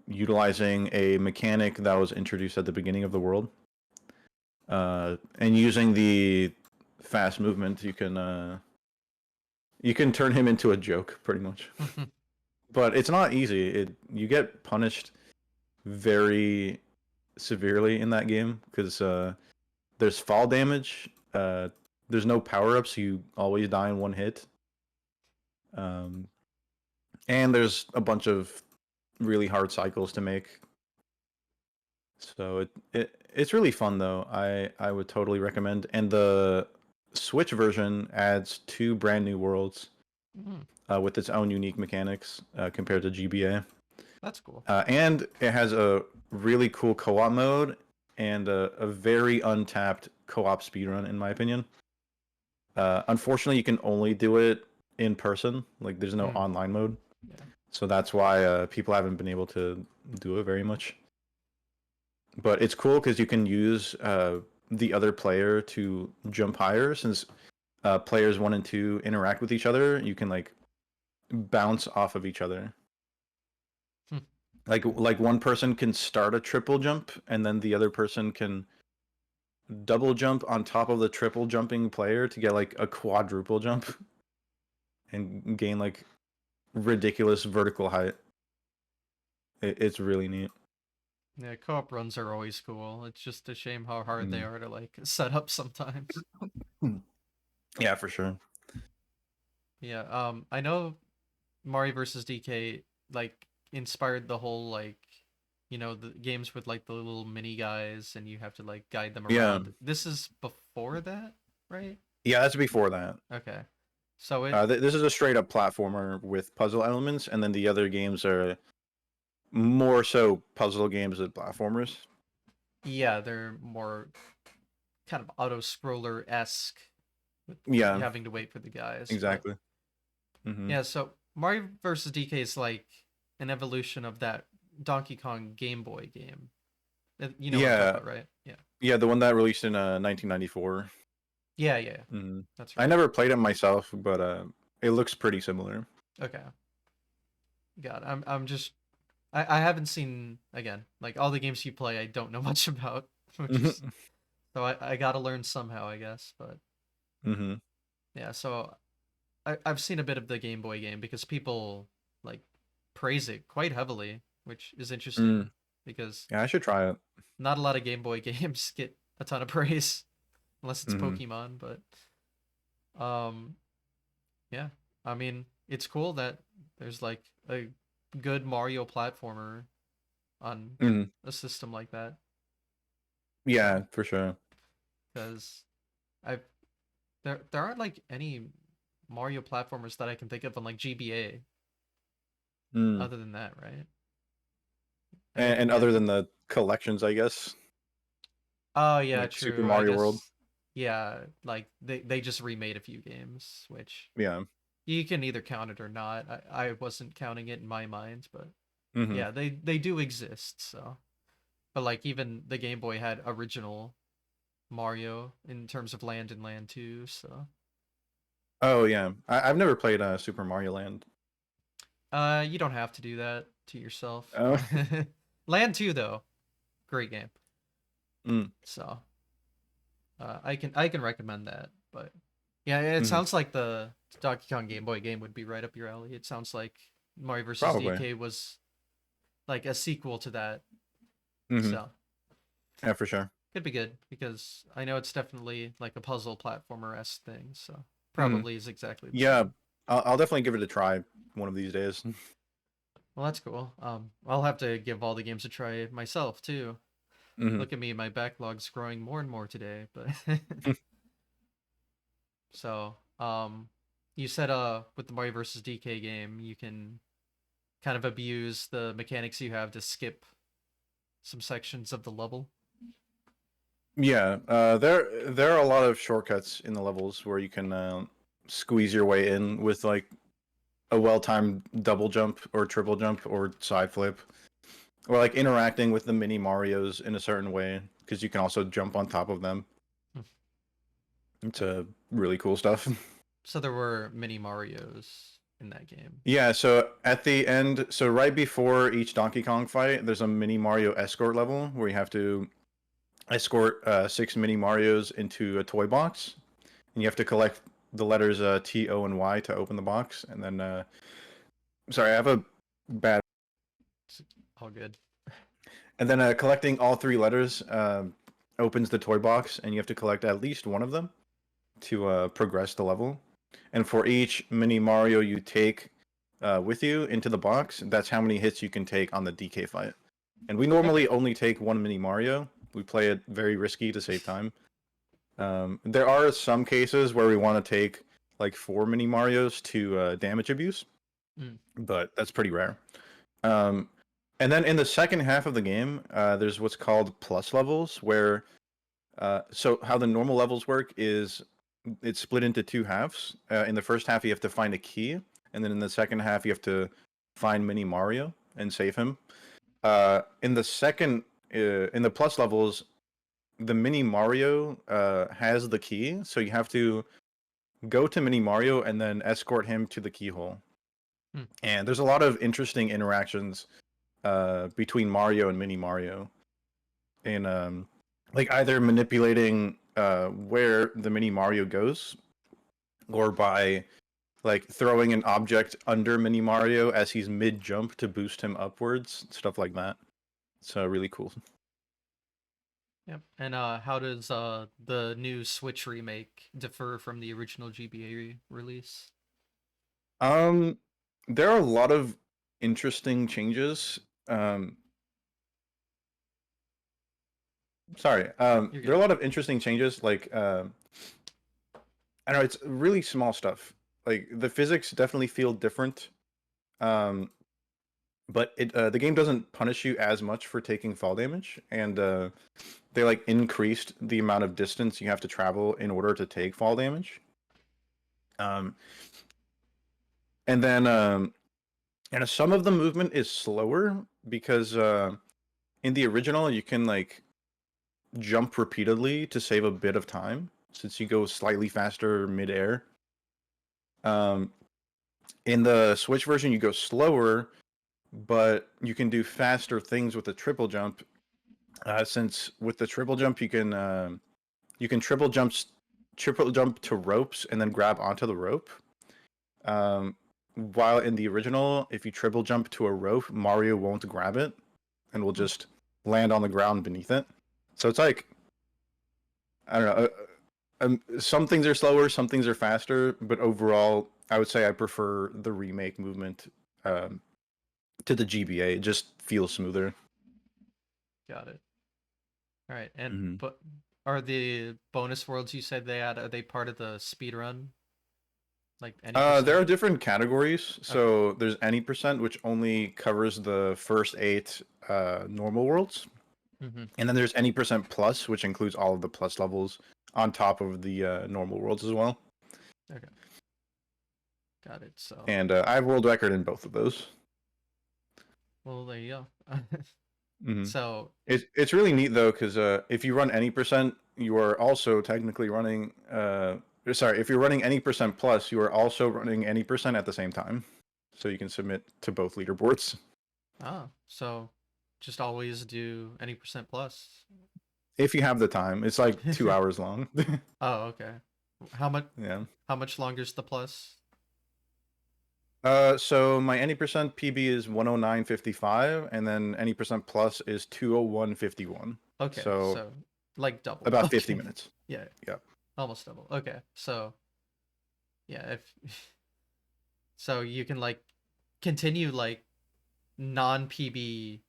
utilizing a mechanic that was introduced at the beginning of the world. And using the fast movement, you can turn him into a joke pretty much. But it's not easy. You get punished very severely in that game because there's fall damage. There's no power ups. You always die in one hit. Um, and there's a bunch of really hard cycles to make. So it's really fun though. I would totally recommend. And the Switch version adds two brand new worlds Mm, with its own unique mechanics compared to GBA. that's cool. And it has a really cool co-op mode and a very untapped co-op speedrun, in my opinion. Unfortunately, you can only do it in person. Like, there's no Mm, online mode, yeah. so that's why people haven't been able to do it very much. But it's cool because you can use the other player to jump higher, since players 1 and 2 interact with each other, you can like bounce off of each other. Hmm. Like one person can start a triple jump, and then the other person can double jump on top of the triple jumping player to get like a quadruple jump and gain like ridiculous vertical height. It's really neat. Yeah, co-op runs are always cool. It's just a shame how hard they Mm. are to like set up sometimes. Yeah, for sure. Yeah, I know Mario versus DK like inspired the whole like the games with like the little mini guys and you have to like guide them Yeah, around. This is before that, right? yeah, that's before that. Okay. So it This is a straight up platformer with puzzle elements, and then the other games are more so puzzle games than platformers. yeah, they're more kind of auto scroller-esque with Yeah, having to wait for the guys, but exactly. Hmm. yeah, so Mario versus DK is like an evolution of that Donkey Kong Game Boy game. You know what I'm talking Yeah, about, right? Yeah. yeah, the one that released in 1994. Yeah, yeah, yeah. Hmm. That's I right. never played it myself, but it looks pretty similar. Okay. God, I'm just I haven't seen again like all the games you play. I don't know much about, which is Hmm. so I gotta learn somehow, I guess. But Hmm. yeah, so I've seen a bit of the Game Boy game because people like praise it quite heavily, which is interesting Mm. because Yeah, I should try it. not a lot of Game Boy games get a ton of praise unless it's Hmm. Pokemon. But yeah, I mean it's cool that there's like a good Mario platformer on Hmm. a system like that. So Yeah, for sure. because I've there aren't like any Mario platformers that I can think of on like GBA Mm. other than that, right? I And, think and other than the collections, I guess, oh yeah, like Super true. I Mario World. guess yeah, like they just remade a few games, which Yeah. you can either count it or not. I wasn't counting it in my mind, but Hmm. yeah, they do exist. So, but like even the Game Boy had original Mario in terms of Land and Land 2, so Oh yeah, I've never played Super Mario Land. you don't have to do that to yourself, Oh. but Land 2 though, great game. Mm. So, I can recommend that, but yeah, it Hmm. sounds like the Donkey Kong Game Boy game would be right up your alley. It sounds like Mario vs. Probably. DK was like a sequel to that, Hmm. so Yeah, for sure. could be good because I know it's definitely like a puzzle platformer esque thing, so Hmm. probably is exactly the Yeah, same. I'll definitely give it a try one of these days. Well, that's cool. I'll have to give all the games a try myself too. Hmm. Look at me, my backlog's growing more and more today, but so you said with the Mario vs. DK game, you can kind of abuse the mechanics you have to skip some sections of the level. Yeah, there are a lot of shortcuts in the levels where you can squeeze your way in with like a well-timed double jump or triple jump or side flip, or like interacting with the mini Marios in a certain way because you can also jump on top of them. It's really cool stuff. So there were mini Marios in that game. Yeah, so at the end, so right before each Donkey Kong fight, there's a mini Mario escort level where you have to escort 6 mini Marios into a toy box, and you have to collect the letters T, O, and Y to open the box. And then, sorry, I have a bad. It's all good. And then collecting all 3 letters opens the toy box, and you have to collect at least one of them to progress the level. And for each mini Mario you take with you into the box, that's how many hits you can take on the DK fight. And we normally Okay. only take one mini Mario. We play it very risky to save time. There are some cases where we want to take like 4 mini Marios to damage abuse, Mm. but that's pretty rare. Um, and then in the second half of the game, there's what's called plus levels, where so how the normal levels work is it's split into 2 halves. In the first half, you have to find a key, and then in the second half, you have to find Mini Mario and save him. In the plus levels, the Mini Mario has the key, so you have to go to Mini Mario and then escort him to the keyhole. Hmm. And there's a lot of interesting interactions between Mario and Mini Mario, in like either manipulating where the Mini Mario goes, or by like throwing an object under Mini Mario as he's mid jump to boost him upwards, stuff like that. So really cool. Yep. And how does the new Switch remake differ from the original GBA release? Um, there are a lot of interesting changes. Um, sorry. You're There are good. a lot of interesting changes. Like, I don't know, it's really small stuff. Like the physics definitely feel different. Um, but the game doesn't punish you as much for taking fall damage, and they like increased the amount of distance you have to travel in order to take fall damage. Um, and then and some of the movement is slower because in the original you can like jump repeatedly to save a bit of time since you go slightly faster midair. Um, in the Switch version, you go slower, but you can do faster things with the triple jump. Since with the triple jump, you can triple jump to ropes and then grab onto the rope. Um, while in the original, if you triple jump to a rope, Mario won't grab it and will Hmm. just land on the ground beneath it. So it's like I don't know. Some things are slower, some things are faster, but overall, I would say I prefer the remake movement um, to the GBA. It just feels smoother. Got it. All right. And Hmm. but are the bonus worlds you said they had, are they part of the speed run? Like any There percent? are different categories. Okay. So there's any percent, which only covers the first eight normal worlds, Mm-hmm. and then there's any percent plus, which includes all of the plus levels on top of the normal worlds as well. Okay. Got it. So, And I have world record in both of those. well, there you go. Hmm. So, It's really neat though, because if you run any percent, you are also technically running. Sorry, if you're running any percent plus, you are also running any percent at the same time, so you can submit to both leaderboards so just always do any percent plus. if you have the time. It's like 2 hours long. Oh, okay. How much Yeah. how much longer is the plus? So my any percent PB is 109.55, and then any percent plus is 201.51. Okay, So so like double. about 50 Okay. minutes. Yeah, Yeah. almost double. Okay. So, yeah, if so you can like continue like non-PB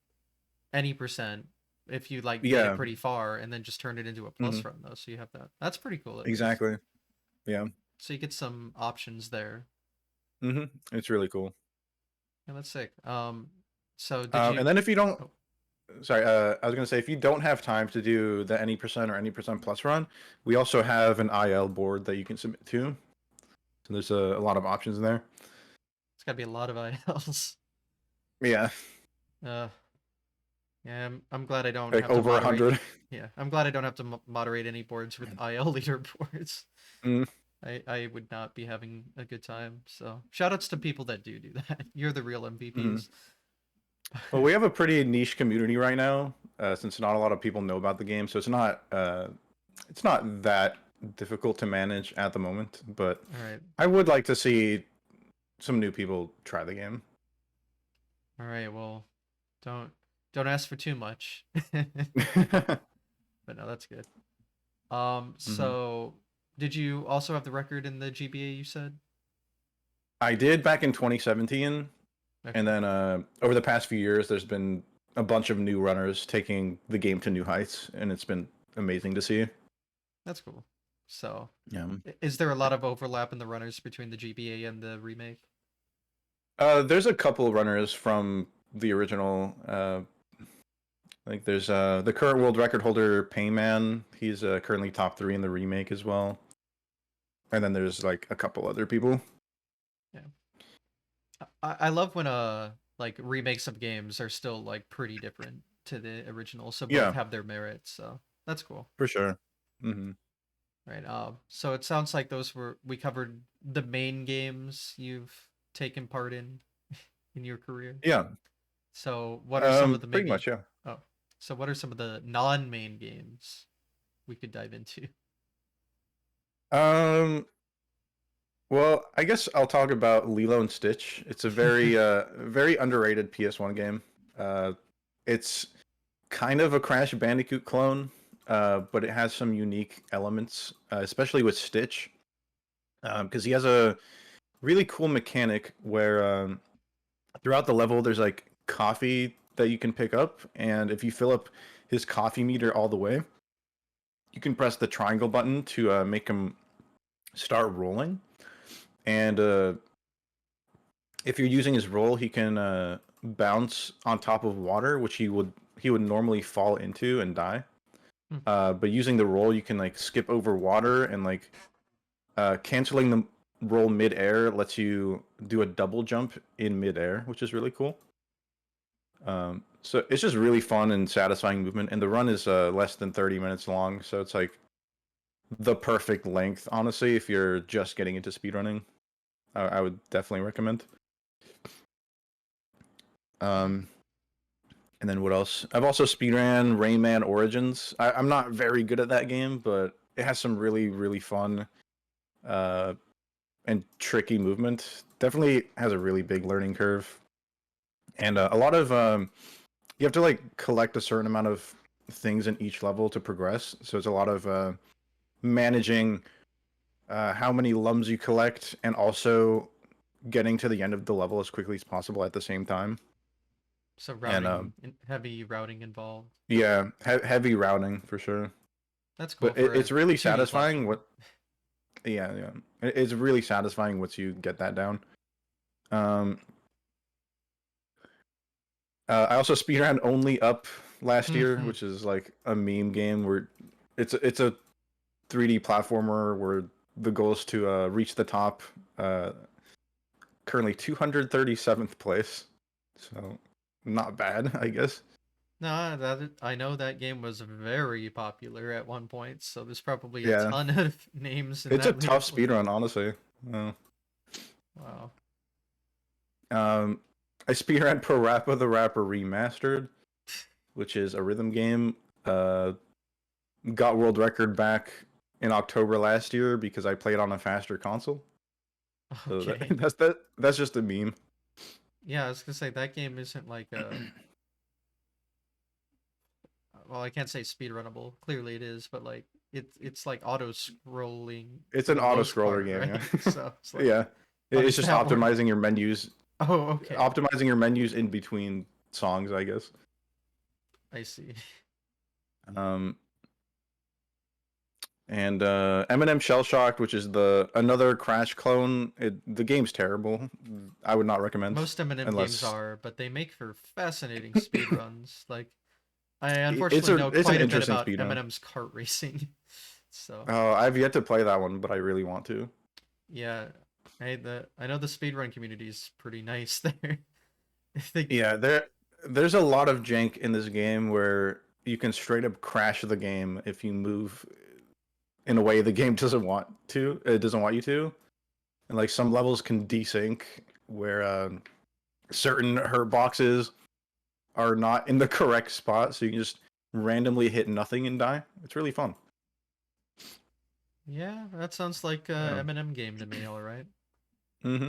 any percent if you like made it Yeah. pretty far and then just turn it into a plus Hmm. run though. So you have that. That's pretty cool at least. Exactly. Yeah. So you get some options there. Hmm. It's really cool. Yeah, that's sick. So did you? And then if you don't, Oh, sorry, I was gonna say if you don't have time to do the any percent or any percent plus run, we also have an IL board that you can submit to. So there's a lot of options in there. it's got to be a lot of ILs. Yeah, Uh, yeah, I'm glad I don't like have to over a moderate. hundred. Yeah, I'm glad I don't have to moderate any boards with IL leaderboards. Mm, I would not be having a good time. So shout outs to people that do that. You're the real mm. MVPs. Well, we have a pretty niche community right now, since not a lot of people know about the game, so it's not that difficult to manage at the moment. But All right, I would like to see some new people try the game. all right. Well, don't don't ask for too much. But no, that's good. Hmm. So did you also have the record in the GBA you said? I did back in 2017. And Okay, then over the past few years, there's been a bunch of new runners taking the game to new heights, and it's been amazing to see. that's cool. So, Yeah. is there a lot of overlap in the runners between the GBA and the remake? There's a couple runners from the original. Like there's the current world record holder, Payman. He's currently top three in the remake as well. And then there's like a couple other people. Yeah, I love when like remakes of games are still like pretty different to the original, so both Yeah, have their merits. So that's cool. for sure. Hmm. Right. So it sounds like we covered the main games you've taken part in your career. Yeah. So what are some of the Pretty maybe much, yeah. oh, so what are some of the non-main games we could dive into? Um, well, I guess I'll talk about Lilo and Stitch. It's a very underrated PS1 game. Uh, it's kind of a Crash Bandicoot clone, but it has some unique elements, especially with Stitch, because he has a really cool mechanic where throughout the level there's like coffee that you can pick up, and if you fill up his coffee meter all the way, you can press the triangle button to make him start rolling. And if you're using his roll, he can bounce on top of water, which he would normally fall into and die. Hmm. But using the roll, you can like skip over water, and like canceling the roll mid-air lets you do a double jump in mid-air, which is really cool. So it's just really fun and satisfying movement, and the run is less than 30 minutes long, so it's like the perfect length, honestly, if you're just getting into speedrunning. I would definitely recommend. Um, and then what else? I've also speedran Rayman Origins. I'm not very good at that game, but it has some really fun uh, and tricky movement. Definitely has a really big learning curve, and a lot of you have to like collect a certain amount of things in each level to progress. So it's a lot of managing how many lums you collect, and also getting to the end of the level as quickly as possible at the same time. So And heavy routing involved. yeah, heavy routing for sure. That's cool But for a it's really 2D satisfying. platformer. What? Yeah, yeah. It's really satisfying once you get that down. Um, I also speedran Only Up last year, which is like a meme game where it's a 3D platformer where the goal is to reach the top. Uh, Currently 237th place, so not bad, I guess. No, I know that game was very popular at one point, so there's probably a Yeah, ton of names in it's a that tough leaderboard. speedrun, honestly. Uh, Wow. um, I speedran Parappa the Rapper Remastered, which is a rhythm game. Uh, got world record back in October last year because I played on a faster console. So Okay. that's just a meme. Yeah, I was gonna say that game isn't like a well, I can't say speedrunnable. Clearly it is, but like it's like auto scrolling It's for an the auto most scroller part, game, right? yeah. So it's like, Yeah. how It's does just that work? Oh, okay. optimizing your menus in between songs, I guess. I see. Um, and Eminem Shell Shocked, which is the another Crash clone. The game's terrible. I would not recommend Most Eminem games unless are, but they make for fascinating speedruns. Like I it's unfortunately a know it's an quite a bit interesting about speedrun. Eminem's kart racing. So Oh, I've yet to play that one, but I really want to. yeah, I know the speedrun community is pretty nice there. I think Yeah, there's a lot of jank in this game where you can straight up crash the game if you move in a way the game doesn't want to. It doesn't want you to, and like some levels can desync where certain hurt boxes are not in the correct spot, so you can just randomly hit nothing and die. It's really fun. yeah, that sounds like a Yeah. Eminem game to me. All right, Mm-hmm.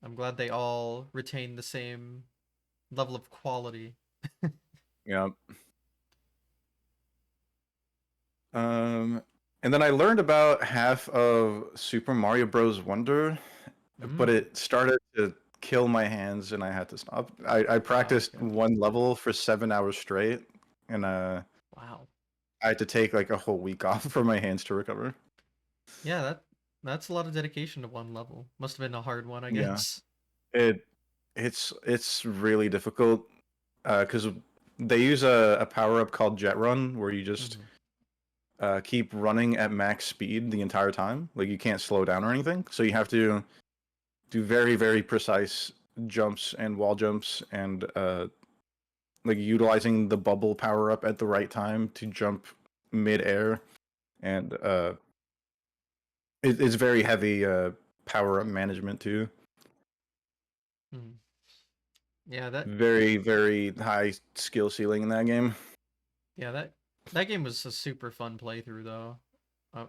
I'm glad they all retain the same level of quality. Yeah. Um, and then I learned about half of Super Mario Bros. Wonder, but Mm. it started to kill my hands, and I had to stop. I practiced Okay. one level for 7 hours straight, and Wow. I had to take like a whole week off for my hands to recover. Yeah, that's a lot of dedication to one level. Must have been a hard one, I Yeah. guess. It it's really difficult because they use a power up called Jet Run where you just Hmm. keep running at max speed the entire time. Like you can't slow down or anything. So you have to do very precise jumps and wall jumps and like utilizing the bubble power up at the right time to jump mid air. and it's very heavy power up management too. Hmm. Yeah, that Very very high skill ceiling in that game. yeah that game was a super fun playthrough though.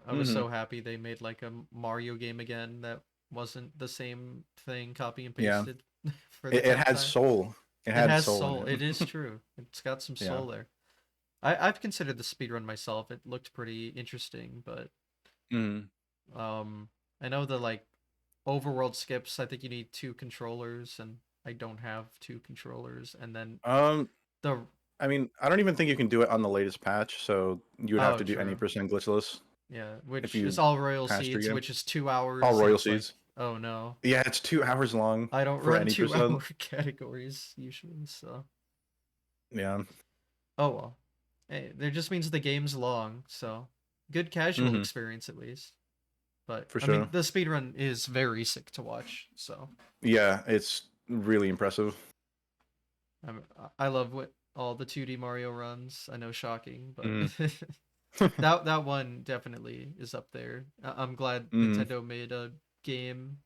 I was Hmm. so happy they made like a Mario game again that wasn't the same thing copy and Yeah, pasted for the it 10th had time. soul. It It had has soul in soul. It is it. true. It's got some Yeah. soul there. I've considered the speedrun myself. It looked pretty interesting, but Mm. um I know the like overworld skips, I think you need two controllers and I don't have two controllers and then Um, the I mean, I don't even think you can do it on the latest patch, so you would have oh to do any true. percent glitchless Yeah, if which is you all royal passed your seeds, game. which is two All hours and royal it's like, seeds. oh no. Yeah, it's 2 hours long I don't for run any 2 hour percent. categories usually, so Yeah. oh well. Hey, that just means the game's long, so good casual Hmm. experience at least. But For I mean, sure. the speedrun is very sick to watch, so Yeah, it's really impressive. I'm, I love what all the 2D Mario runs. I know, shocking, but Hmm. that one definitely is up there. I'm glad Hmm. Nintendo made a game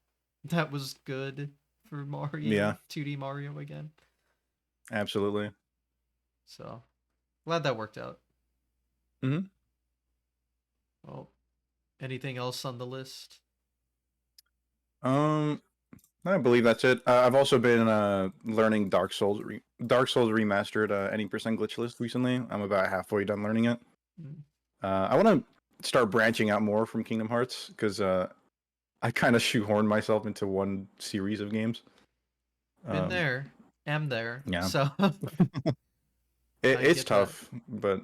that was good for Yeah, Mario, 2D Mario again. absolutely. So glad that worked out. Hmm. Well, anything else on the list? Um, I believe that's it. I've also been learning Dark Souls Remastered any percent glitchless recently. I'm about halfway done learning it. Mm. I want to start branching out more from Kingdom Hearts because I kind of shoehorned myself into one series of games. Been Um, there, am there. yeah, So I it's get that. tough, but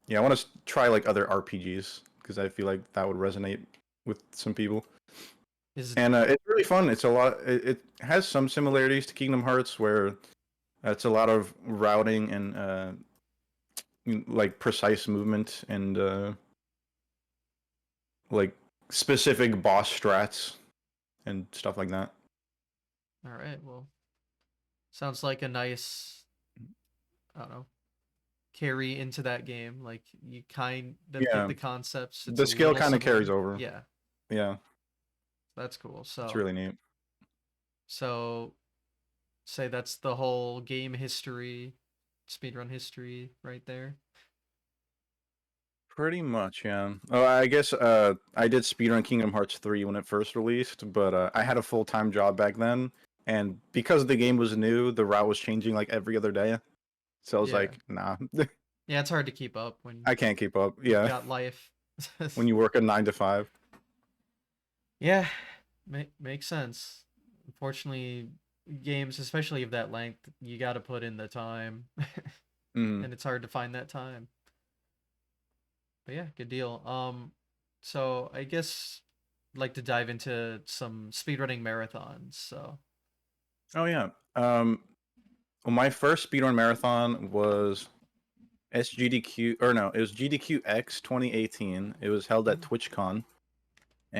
yeah, I want to try like other RPGs because I feel like that would resonate with some people. Is And it's really fun. It's a lot. It has some similarities to Kingdom Hearts, where it's a lot of routing and like precise movement and like specific boss strats and stuff like that. all right. Well, sounds like a nice, I don't know, carry into that game. Like you kind of get Yeah, the concepts. It's the a skill little kind of carries similar. over. Yeah, Yeah, that's cool. it's So, really neat. so say that's the whole game history, speedrun history right there. Pretty much, yeah. Oh, I guess I did speedrun Kingdom Hearts 3 when it first released, but I had a full-time job back then, and because the game was new, the route was changing like every other day. So I was Yeah, like, nah, yeah. It's hard to keep up when I can't keep up. you've Yeah, got life. when you work a 9 to 5. Yeah, makes sense. Unfortunately, games, especially of that length, you got to put in the time, Mm. and it's hard to find that time. But yeah, good deal. So I guess I'd like to dive into some speedrunning marathons. So, Oh yeah. Well, my first speedrun marathon was SGDQ, or no, it was GDQX 2018. It was held at mm, TwitchCon,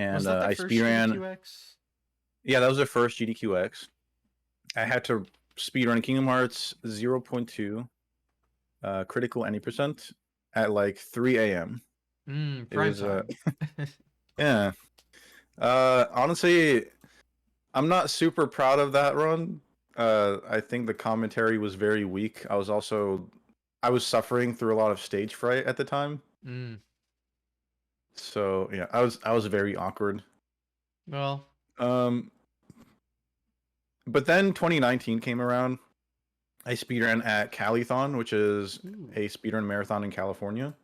was and that their I first speedran. GDQX? Yeah, that was the first GDQX. I had to speedrun Kingdom Hearts 0.2, critical any percent at like 3 a.m. It Prime was time. yeah. Honestly, I'm not super proud of that run. I think the commentary was very weak. I was suffering through a lot of stage fright at the time. mm, So yeah, I was very awkward. well, Um, but then 2019 came around. I speedran at Calithon, which is ooh, a speedrun marathon in California,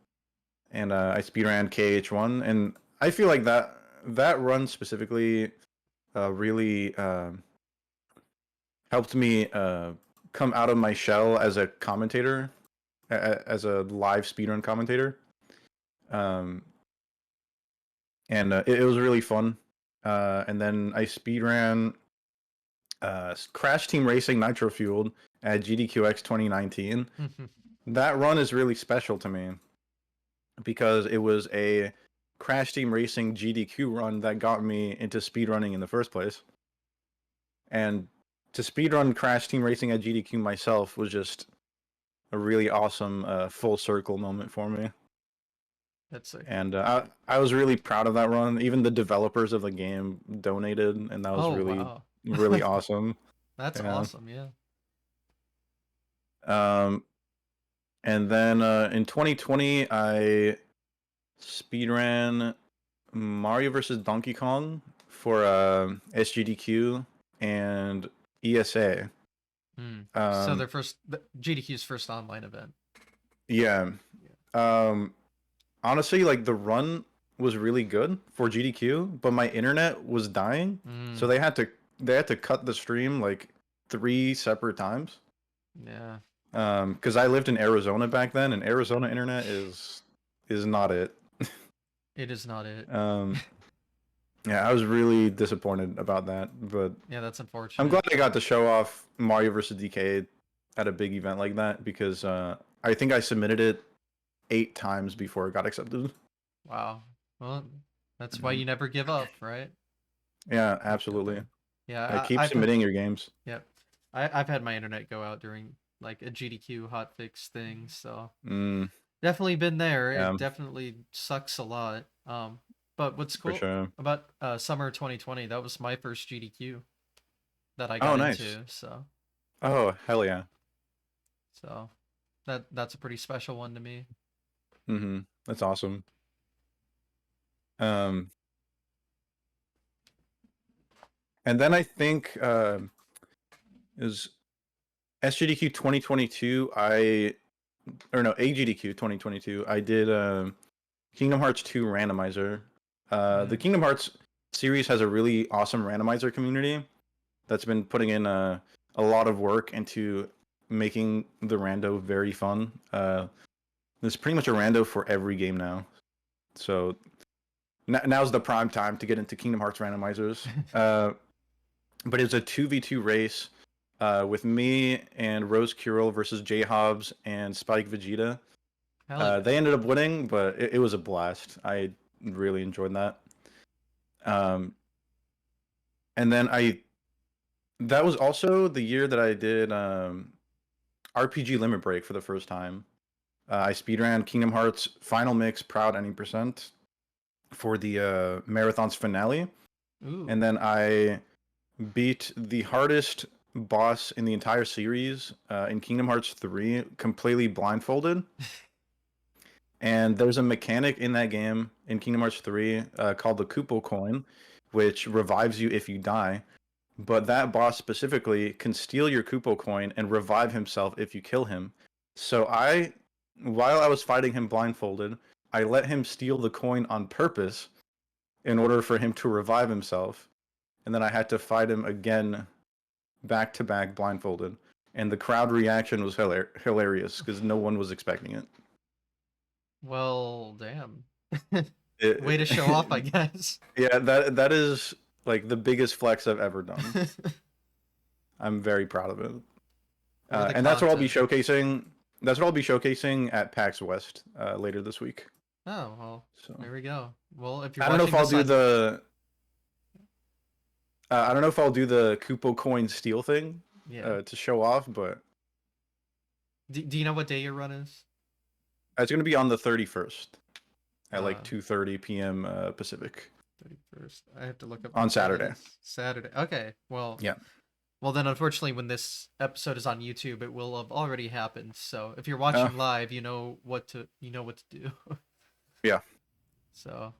and I speedran KH1, and I feel like that run specifically really helped me come out of my shell as a commentator, as a live speedrun commentator. Um, and it was really fun. And then I speedran Crash Team Racing Nitro Fueled at GDQX 2019. That run is really special to me because it was a Crash Team Racing GDQ run that got me into speedrunning in the first place. And to speedrun Crash Team Racing at GDQ myself was just a really awesome full circle moment for me. That's sick. And I was really proud of that run. Even the developers of the game donated, and that was Oh really wow. really awesome. That's Yeah. awesome. Yeah. Um, and then in 2020, I speedran Mario versus Donkey Kong for SGDQ and ESA. Hmm. So Um, their GDQ's first online event. yeah. Yeah. Um, honestly, like the run was really good for GDQ, but my internet was dying, so Mm, they had to cut the stream like 3 separate times. yeah. Because I lived in Arizona back then, and Arizona internet is not it. It is not it. Um, yeah, I was really disappointed about that, but Yeah, that's I'm glad unfortunate. I got to show off Mario vs. DK at a big event like that because I think I submitted it 8 times before it got accepted. Wow. Well, that's why Mhm. you never give up, right? Yeah, Keep absolutely. going. Yeah, Keep I've had, submitting your games. yeah, I've had my internet go out during like a GDQ hotfix thing, so Mm, definitely been there. yeah, It definitely sucks a lot. But what's for cool sure. about summer 2020, that was my first GDQ that I Oh, got nice. into, Oh, hell yeah. so that's a pretty special one to me. That's awesome. Um, and then I think it was SGDQ 2022. Or no, AGDQ 2022. I did Kingdom Hearts 2 randomizer. The Mm. Kingdom Hearts series has a really awesome randomizer community that's been putting in a lot of work into making the rando very fun. There's pretty much a rando for every game now. So now's the prime time to get into Kingdom Hearts randomizers. But it's a 2v2 race with me and Rose Curl versus J Hobbs and Spike Vegeta. Hell yeah. They ended up winning, but it was a blast. I really enjoyed that. Um, and then that was also the year that I did RPG Limit Break for the first time. I speedran Kingdom Hearts Final Mix Proud Any Percent for the marathon's finale, Ooh. and then I beat the hardest boss in the entire series in Kingdom Hearts 3 completely blindfolded. And there's a mechanic in that game in Kingdom Hearts 3 called the Koopa coin, which revives you if you die. But that boss specifically can steal your Koopa coin and revive himself if you kill him. So while I was fighting him blindfolded, I let him steal the coin on purpose in order for him to revive himself. And then I had to fight him again back to back blindfolded. And the crowd reaction was hilarious because no one was expecting it. Well, damn. Way to show off, I it guess. Yeah, that is like the biggest flex I've ever done. I'm very proud of it. For the And that's what I'll be content. showcasing. That's what I'll be showcasing at PAX West later this week. Oh, well, So there we go. Well, if you're I don't know if watching I'll this do on, the. I don't know if I'll do the Kupo coin steal thing yeah. to show off, but Do you know what day your run is? it's going to be on the 31st at like Uh, 2:30 p.m. Pacific 31st. I have to look up on what day that Saturday. is. Saturday. Okay. Yeah. Well then, unfortunately, when this episode is on YouTube, it will have already happened. So if you're Uh, watching live, you know what to do. yeah. So,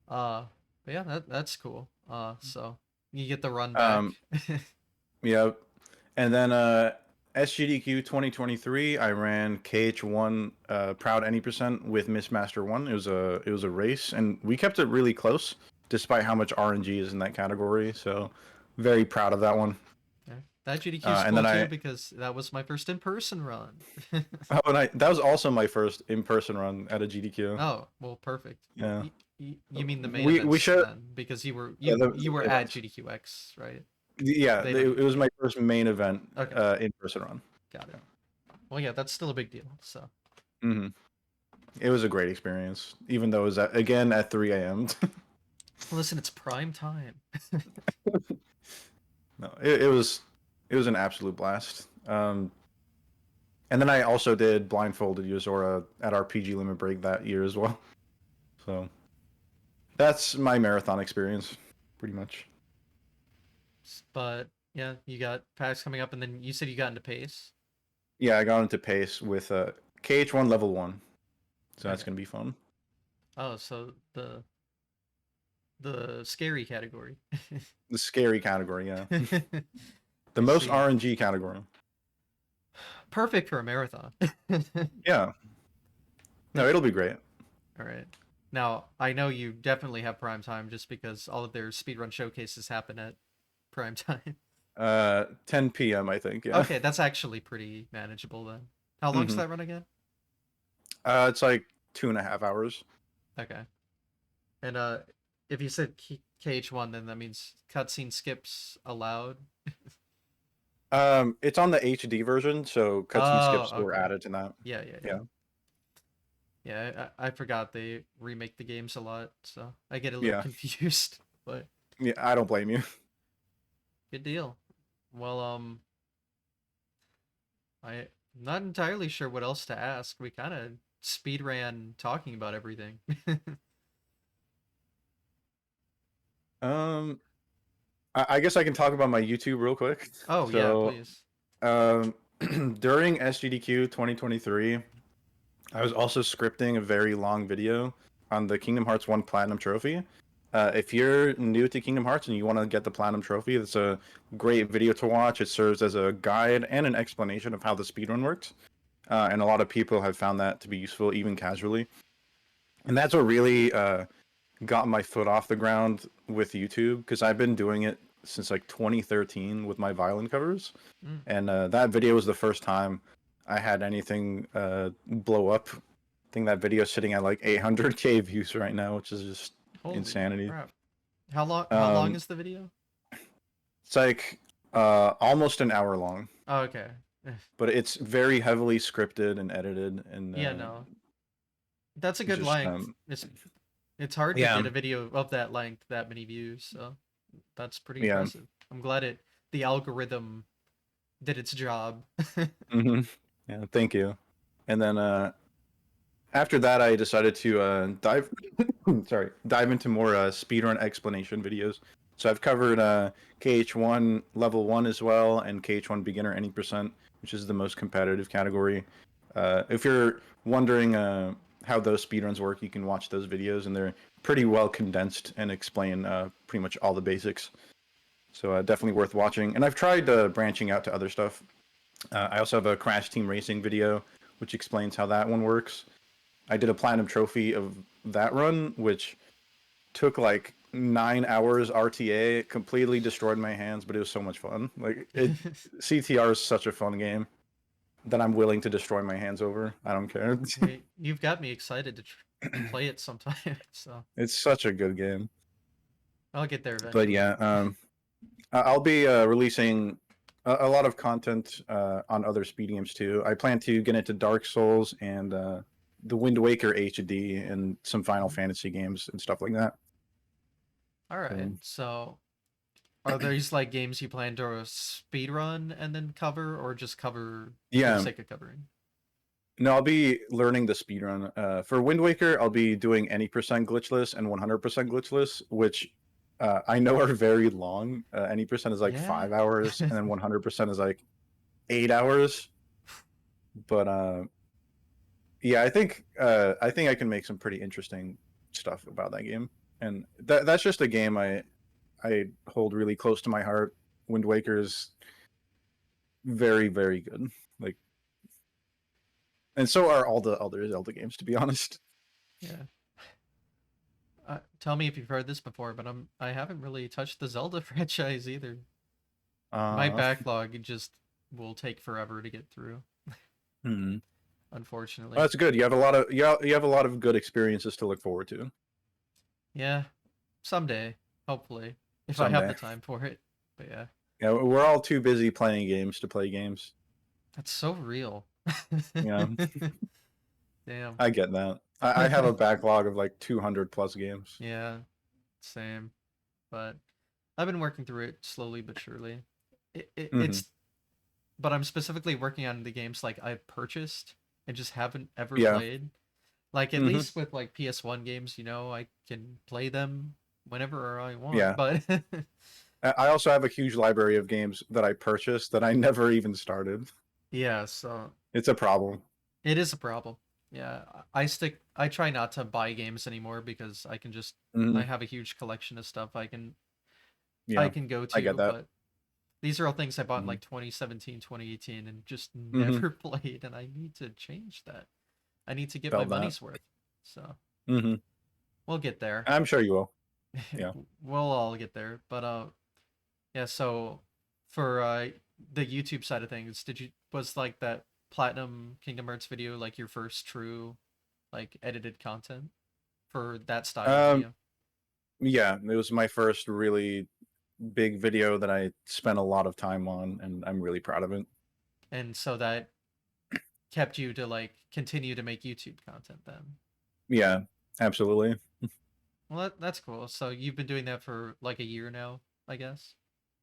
but yeah, that's cool. So you get the run back. Um, yeah. And then SGDQ 2023, I ran KH1 Proud Any Percent with Miss Master 1. It was a race, and we kept it really close, despite how much RNG is in that category. So very proud of that one. Yeah. That GDQ is And cool then too because that was my first in-person run. oh, and that was also my first in-person run at a GDQ. Oh, well, perfect. Yeah, You mean the main we events showed then? Because you were yeah, you the were at events. GDQX, right? Yeah, They it, don't. it was my first main event Okay, in-person run. got it. Well, yeah, that's still a big deal. So, hmm It was a great experience, even though it was again at 3 a.m. listen, it's prime time. No, it was an absolute blast. And then I also did blindfolded Yozora at our PG limit break that year as well. So that's my marathon experience, pretty much. But yeah, you got PAX coming up, and then you said you got into pace. Yeah, I got into pace with KH1 level 1. So that's Okay. going to be fun. Oh, so the scary category. The scary category, yeah. The I most see. RNG category. Perfect for a marathon. Yeah. No, It, it'll be great. all right. Now, I know you definitely have prime time just because all of their speedrun showcases happen at prime time. 10 p.m. I think, yeah. Okay, that's actually pretty manageable then. How long's Hmm. that run again? It's like 2.5 hours. Okay. And if you said KH1, then that means cutscene skips allowed. It's on the HD version, so cutscene Oh, skips were okay. added to that. Yeah, yeah, yeah. Yeah. Yeah, I forgot they remake the games a lot, so I get a little Yeah. confused. But Yeah, I don't blame you. good deal. Well, I'm not entirely sure what else to ask. We kind of speed ran talking about everything. Um, I guess I can talk about my YouTube real quick. Oh yeah, So, please. um, during SGDQ 2023, I was also scripting a very long video on the Kingdom Hearts 1 Platinum Trophy. If you're new to Kingdom Hearts and you want to get the Platinum Trophy, it's a great video to watch. It serves as a guide and an explanation of how the speedrun works. And a lot of people have found that to be useful, even casually. And that's what really got my foot off the ground with YouTube, because I've been doing it since like 2013 with my violin covers. Mm, And that video was the first time I had anything blow up. I think that video is sitting at like 800K views right now, which is just holy insanity. crap! How long Um, is the video? it's like almost an hour long, Oh, okay. but it's very heavily scripted and edited, and Yeah, no, that's a good just length. It's hard to yeah, get a video of that length, that many views. So that's pretty yeah. impressive. I'm glad the algorithm did its job. Hmm. Yeah, thank you. And then after that, I decided to dive into more speedrun explanation videos. So I've covered KH1 level 1 as well, and KH1 beginner any percent, which is the most competitive category. If you're wondering how those speedruns work, you can watch those videos, and they're pretty well condensed and explain pretty much all the basics. So definitely worth watching. And I've tried branching out to other stuff. I also have a Crash Team Racing video, which explains how that one works. I did a platinum trophy of that run, which took like 9 hours RTA. It completely destroyed my hands, but it was so much fun. CTR is such a fun game that I'm willing to destroy my hands over. I don't care. Hey, you've got me excited to play it sometime. So It's such a good game. I'll get there But eventually. yeah, I'll be releasing a lot of content on other speed games too. I plan to get into Dark Souls and the Wind Waker HD and some Final Mhm. Fantasy games and stuff like that. All right. So So are these like games you plan to speed run and then cover, or just cover for the yeah, sake of covering? no, I'll be learning the speedrun. For Wind Waker, I'll be doing any percent glitchless and 100% glitchless, which I know are very long. Any percent is like Yeah. 5 hours, and then 100% is like 8 hours. But yeah, I think I can make some pretty interesting stuff about that game, and that's just a game I hold really close to my heart. Wind Waker is very very good, like, and so are all the other Zelda games, to be honest. Yeah. Tell me if you've heard this before, but I haven't really touched the Zelda franchise either. My Uh, backlog just will take forever to get through, hmm. Well, unfortunately. that's good. You have a lot of good experiences to look forward to Yeah, someday, hopefully, if I have the someday. time for it. But yeah, Yeah, we're all too busy playing games to play games. that's so real. Yeah, Damn. I get that. I have a backlog of like 200 plus games. Yeah, same. But I've been working through it slowly but surely. Hmm. It's but I'm specifically working on the games like I've purchased and just haven't ever Yeah. played. Like at Hmm. least with like PS1 games, I can play them whenever I want. Yeah. But I also have a huge library of games that I purchased that I never even started. yeah, so It's a problem. it is a problem. Yeah, I try not to buy games anymore because I Hmm. have a huge collection of stuff I Yeah, can go I get to, that. but these are all things I bought in Hmm. like 2017, 2018 and just Hmm. never played, and I need to change that. I need to get my Felt that. money's worth. So, Hmm. we'll get there. I'm sure you will. Yeah. We'll all get there. But yeah, so for the YouTube side of things, was like that Platinum Kingdom Hearts video like your first true like edited content for that style of Um. video? Yeah, it was my first really big video that I spent a lot of time on, and I'm really proud of it. And so that kept you to like continue to make YouTube content then. Yeah, absolutely. Well, that's cool. So you've been doing that for like a year now, I guess.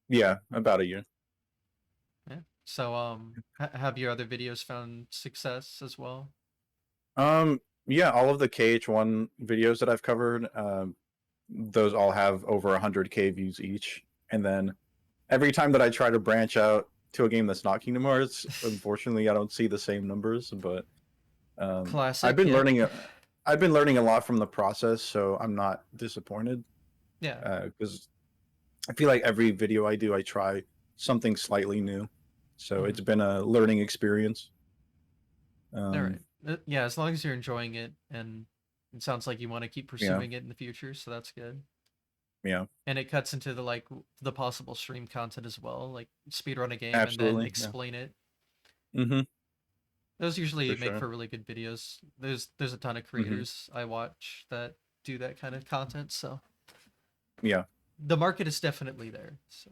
Yeah, about a year. Yeah. So have your other videos found success as well? Yeah, all of the KH1 videos that I've covered, those all have over 100K views each. And then every time that I try to branch out to a game that's not Kingdom Hearts, unfortunately, I don't see the same numbers. But I've Classic, been yeah. learning, I've been learning a lot from the process, so I'm not disappointed. Yeah. Because I feel like every video I do, I try something slightly new. So Hmm. it's been a learning experience. All Um, right. Yeah, as long as you're enjoying it and it sounds like you want to keep yeah, pursuing it in the future, so that's good. yeah, And it cuts into the possible stream content as well, like speedrun a game and then absolutely. Yeah. explain it. Mm-hmm. Those usually For make sure. for really good videos. There's a ton of Mm-hmm. creators I watch that do that kind of content, so Yeah. the market is definitely there. So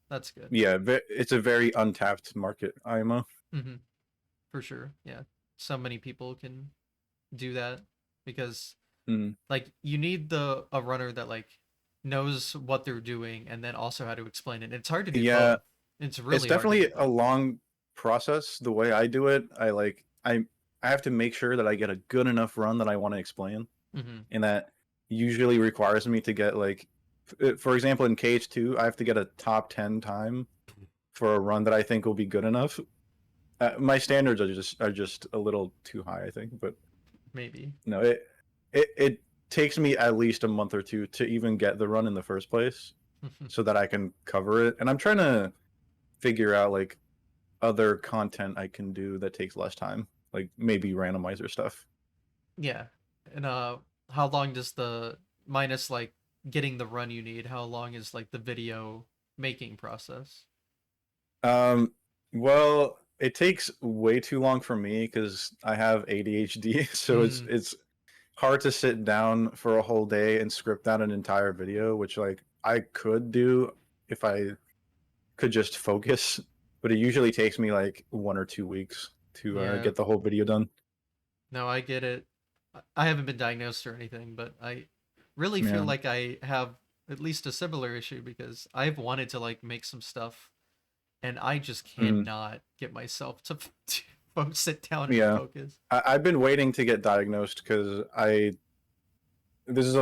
that's good. Yeah, it's a very untapped market, IMO. Hmm. For sure. Yeah. So many people can do that because Mm. like you need the a runner that like knows what they're doing and then also how to explain it. It's hard to do Yeah, both. It's it's really hard to do definitely a both. long process. The way I do it, I have to make sure that I get a good enough run that I want to explain, Hmm. and that usually requires me to get like, for example, in KH2, I have to get a top 10 time for a run that I think will be good enough. My standards are just a little too high, I think, but Maybe. no, it takes me at least a month or two to even get the run in the first place, so that I can cover it. And I'm trying to figure out like other content I can do that takes less time, like maybe randomizer stuff. Yeah. And how long does the minus like getting the run you need, how long is like the video making process? Um, well, it takes way too long for me because I have ADHD, so it's Mm, it's hard to sit down for a whole day and script out an entire video, which like I could do if I could just focus, but it usually takes me like 1 or 2 weeks to yeah. get the whole video done. No, I get it. I haven't been diagnosed or anything, but I really feel Yeah. like I have at least a similar issue because I've wanted to like make some stuff and I just Mm. cannot get myself to, sit down and Yeah. focus. I've been waiting to get diagnosed because I this is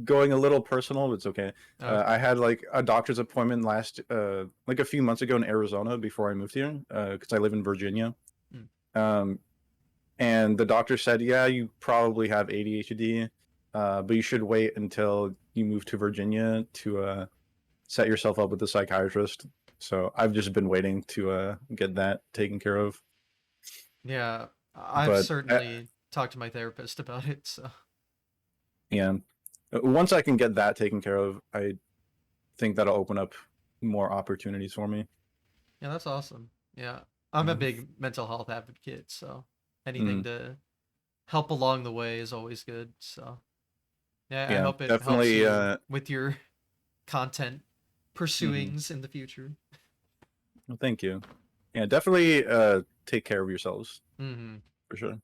going a little personal, but it's okay. I Okay. had like a doctor's appointment like a few months ago in Arizona before I moved here because I live in Virginia. Mm. Um, and the doctor said, yeah, you probably have ADHD, but you should wait until you move to Virginia to set yourself up with a psychiatrist. So I've just been waiting to get that taken care of. Yeah, I've But certainly talked to my therapist about it, so yeah, once I can get that taken care of, I think that'll open up more opportunities for me. yeah, that's awesome. Yeah, I'm a Yeah. big mental health advocate, so anything Mm, to help along the way is always good. So yeah, I yeah, hope it helps definitely. you with your content Mhm. pursuings in the future. Well, thank you. Yeah, definitely take care of yourselves Hmm. for sure.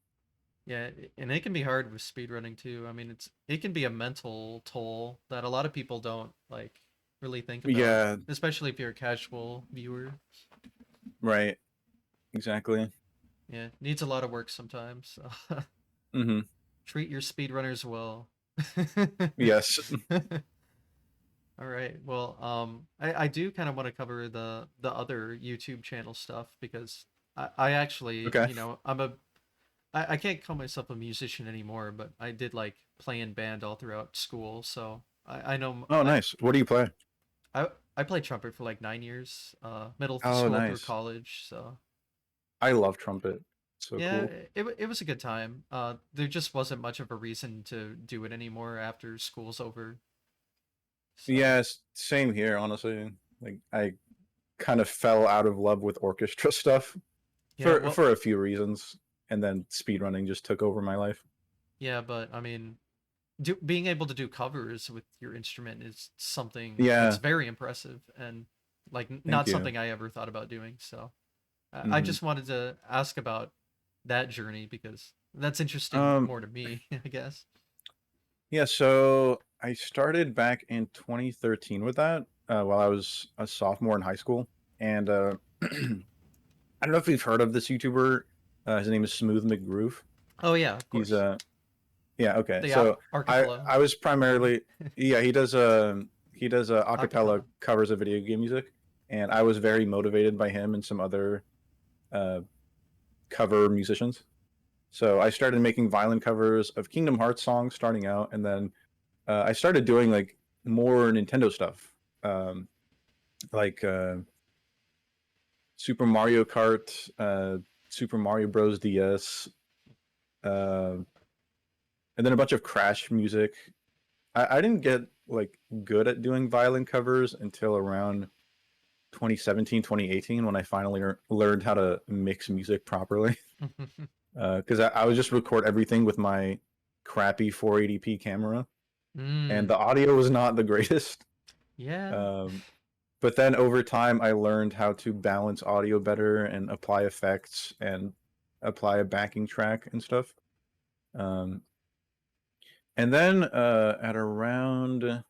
Yeah, and it can be hard with speedrunning too. I mean, it can be a mental toll that a lot of people don't like really think about, Yeah, especially if you're a casual viewer. Right. Exactly. Yeah, needs a lot of work sometimes. So Mm-hmm. treat your speedrunners well. Yes. All right. Well, I do kind of want to cover the other YouTube channel stuff because I actually, Okay. I can't call myself a musician anymore, but I did like play in band all throughout school, so I know Oh, nice. What do you play? I I played trumpet for like 9 years, middle Oh, school through nice. college. So I love trumpet. So yeah, cool. it was a good time. There just wasn't much of a reason to do it anymore after school's over. So Yes, same here, honestly. Like I kind of fell out of love with orchestra stuff yeah, for a few reasons, and then speedrunning just took over my life. yeah, but I mean, being able to do covers with your instrument is something that's Yeah, very impressive and like thank not you. something I ever thought about doing. So I Hmm. just wanted to ask about that journey because that's interesting Um, more to me, I guess. yeah, so I started back in 2013 with that, while I was a sophomore in high school, and I don't know if you've heard of this YouTuber. His name is Smooth McGroove. Oh yeah, of He's course. Yeah, okay. The So archipelago I was one. primarily yeah, he does acapella Acapella. covers of video game music, and I was very motivated by him and some other uh cover musicians. So I started making violin covers of Kingdom Hearts songs starting out, and then I started doing like more Nintendo stuff. Um like Super Mario Kart, Super Mario Bros. DS, uh, and then a bunch of Crash music. I didn't get like good at doing violin covers until around 2017, 2018 when I finally learned how to mix music properly. Because I would just record everything with my crappy 480p camera, and the Mm. audio was not the greatest. Yeah. Um, but then over time, I learned how to balance audio better and apply effects and apply a backing track and stuff. Um, and then at around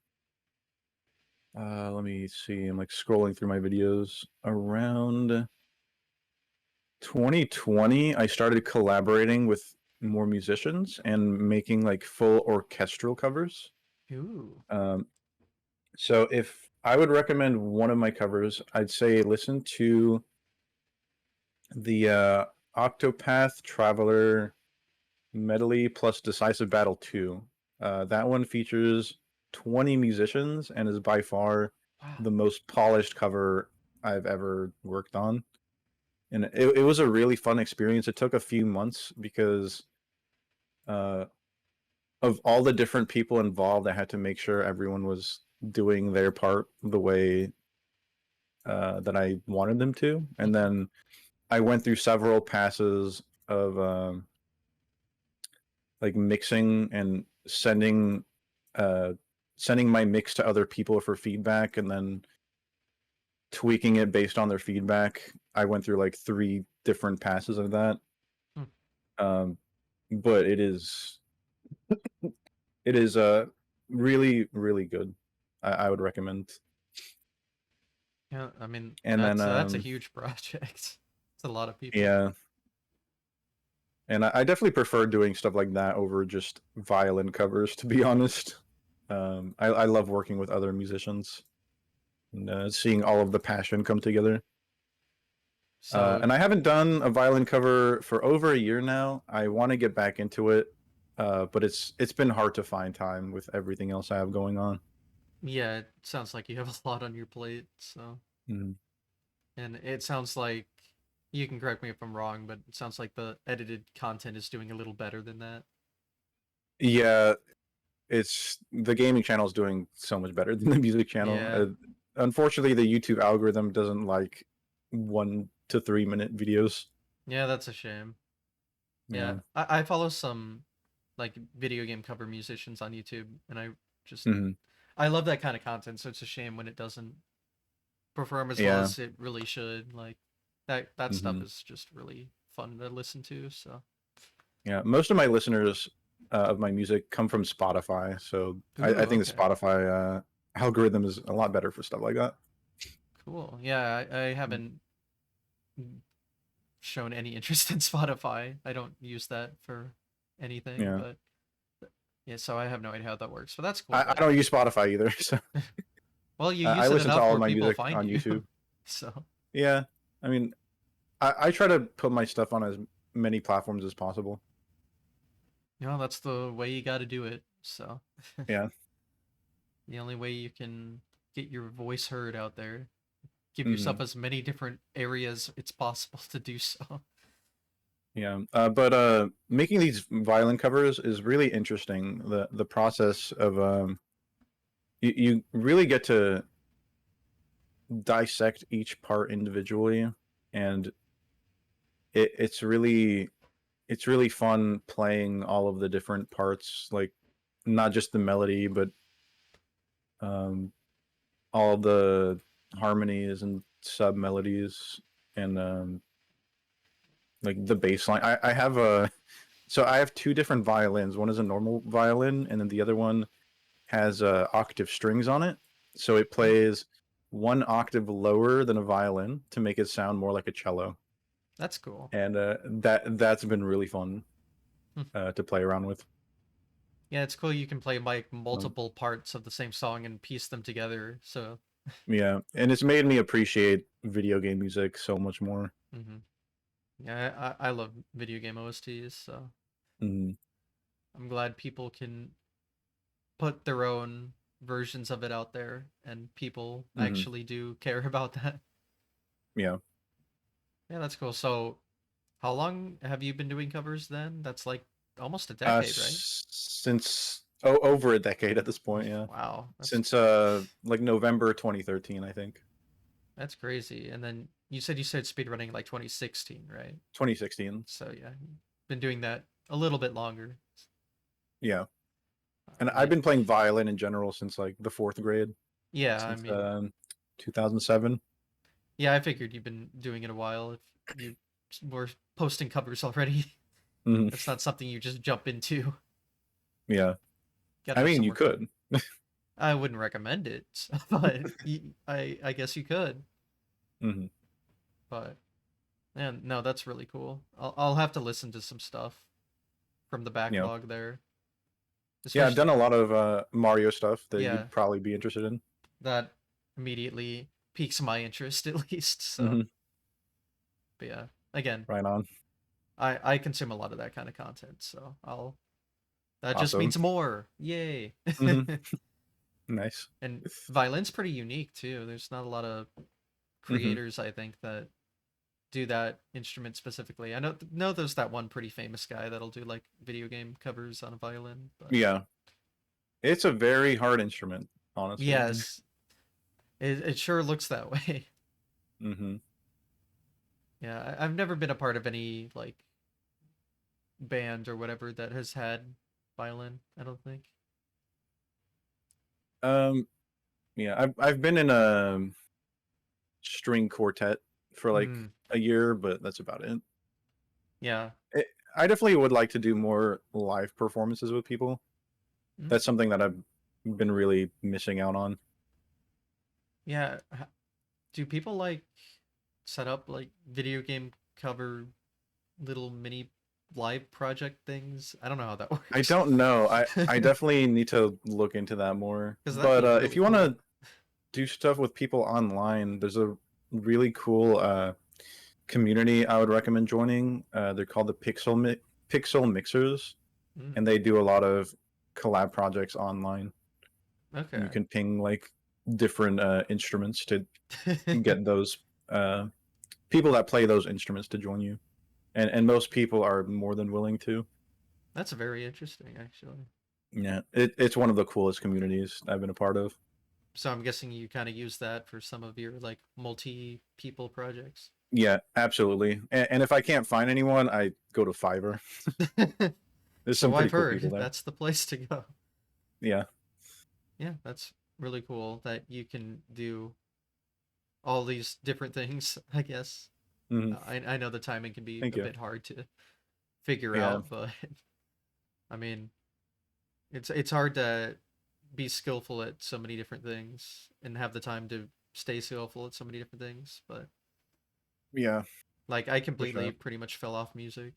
let me see. I'm like scrolling through my videos. Around 2020, I started collaborating with more musicians and making like full orchestral covers. Ooh. Um, so if I would recommend one of my covers, I'd say listen to the Octopath Traveler Medley plus Decisive Battle 2. That one features 20 musicians and is by far Wow. the most polished cover I've ever worked on. And it was a really fun experience. It took a few months because uh, of all the different people involved, I had to make sure everyone was doing their part the way that I wanted them to. And then I went through several passes of like mixing and uh, sending my mix to other people for feedback, and then tweaking it based on their feedback. I went through like three different passes of that. Hmm. Um, but it is really really good. I would recommend. Yeah, I mean And then that's a huge project. It's a lot of people. yeah, and I definitely prefer doing stuff like that over just violin covers. To be honest, I love working with other musicians and seeing all of the passion come together. So And I haven't done a violin cover for over a year now. I want to get back into it, but it's been hard to find time with everything else I have going on. yeah, it sounds like you have a lot on your plate. So Mm. and it sounds like you can correct me if I'm wrong, but it sounds like the edited content is doing a little better than that. Yeah, it's the gaming channel is doing so much better than the music channel. Yeah. Unfortunately, the YouTube algorithm doesn't like 1 to 3 minute videos. Yeah, that's a shame. Yeah, Yeah. I follow some like video game cover musicians on YouTube, and just Hmm. I love that kind of content. So it's a shame when it doesn't perform as well Yeah. as it really should. Like that stuff Hmm. is just really fun to listen to. So Yeah. Most of my listeners of my music come from Spotify, so I ooh, think the okay, Spotify algorithm is a lot better for stuff like that. cool. Yeah, I Mm. haven't. shown any interest in Spotify. I don't use that for anything, Yeah. but yeah, so I have no idea how that works. But that's cool I that. don't use Spotify either, so Well, you I use it listen to enough all where of my people music find on you. YouTube. So, Yeah, I mean, I try to put my stuff on as many platforms as possible. that's the way you got to do it. So, Yeah. the only way you can get your voice heard out there, give yourself Hmm. as many different areas it's possible to do so. Yeah. But making these violin covers is really interesting. The process of you really get to dissect each part individually, and it's really fun playing all of the different parts, like not just the melody, but um, all the harmonies and sub melodies and like the bass line. I have a so I have two different violins. One is a normal violin, and then the other one has octave strings on it. So it Hmm, plays one octave lower than a violin to make it sound more like a cello. that's cool. And that's been really fun Hmm. to play around with. Yeah, it's cool you can play like Um, multiple parts of the same song and piece them together. So, yeah, and it's made me appreciate video game music so much more. hmm, yeah, I love video game OSTs. So Mm-hmm. I'm glad people can put their own versions of it out there and people Mm-hmm. actually do care about that. Yeah. Yeah, that's cool. So, how long have you been doing covers then? That's like almost a decade, right? Since over a decade at this point, yeah. Wow, Since like November 2013, I think. that's crazy. And then you said speedrunning like 2016, right? 2016. So yeah, been doing that a little bit longer. Yeah. And Yeah, I've been playing violin in general since like the fourth grade, yeah. I since mean, 2007. yeah, I figured you've been doing it a while. If you were posting covers already, Hmm. that's not something you just jump into. Yeah. Got to I have mean, some you work. could. I wouldn't recommend it, but I guess you could. Hmm. But and no, that's really cool. I'll have to listen to some stuff from the Yeah. backlog there, Yeah, I've especially done a lot of Mario stuff that yeah, you'd probably be interested in. that immediately piques my interest at least. So, Hmm. but yeah, again, Right on. I consume a lot of that kind of content, so I'll that just Awesome. means more. Yay. Hmm. Nice. And violin's pretty unique too. There's not a lot of Hmm. creators I think that do that instrument specifically. I know there's that one pretty famous guy that'll do like video game covers on a violin, but Yeah. It's a very hard instrument, honestly. yes, it sure looks that way. Hmm. Yeah, I've never been a part of any like band or whatever that has had violin. I don't think. Um, yeah, I've been in a string quartet for like Mm, a year, but that's about it. yeah. it. I definitely would like to do more live performances with people. Mm, That's something that I've been really missing out on. yeah. Do people like set up like video game cover little mini live project things? I don't know how that I works. don't know. I definitely need to look into that more. Because that'd But be if really you want cool. to do stuff with people online, there's a really cool community I would recommend joining. They're called the Pixel Mixers, Mm, and they do a lot of collab projects online. And you okay. can ping like different instruments to get those uh, people that play those instruments to join you, and most people are more than willing to. That's very interesting, actually. Yeah, it's one of the coolest communities I've been a part of. So I'm guessing you kind of use that for some of your like multi-people projects. Yeah, absolutely. And if I can't find anyone, I go to Fiverr. There's some So pretty I've cool people heard there. that's the place to go. Yeah. Yeah, that's really cool that you can do all these different things, I guess. Hmm. I know the timing can be Thank a you. bit hard to figure Yeah. out, but I mean, it's hard to be skillful at so many different things and have the time to stay skillful at so many different things, but Yeah, Like I for completely sure. pretty much fell off music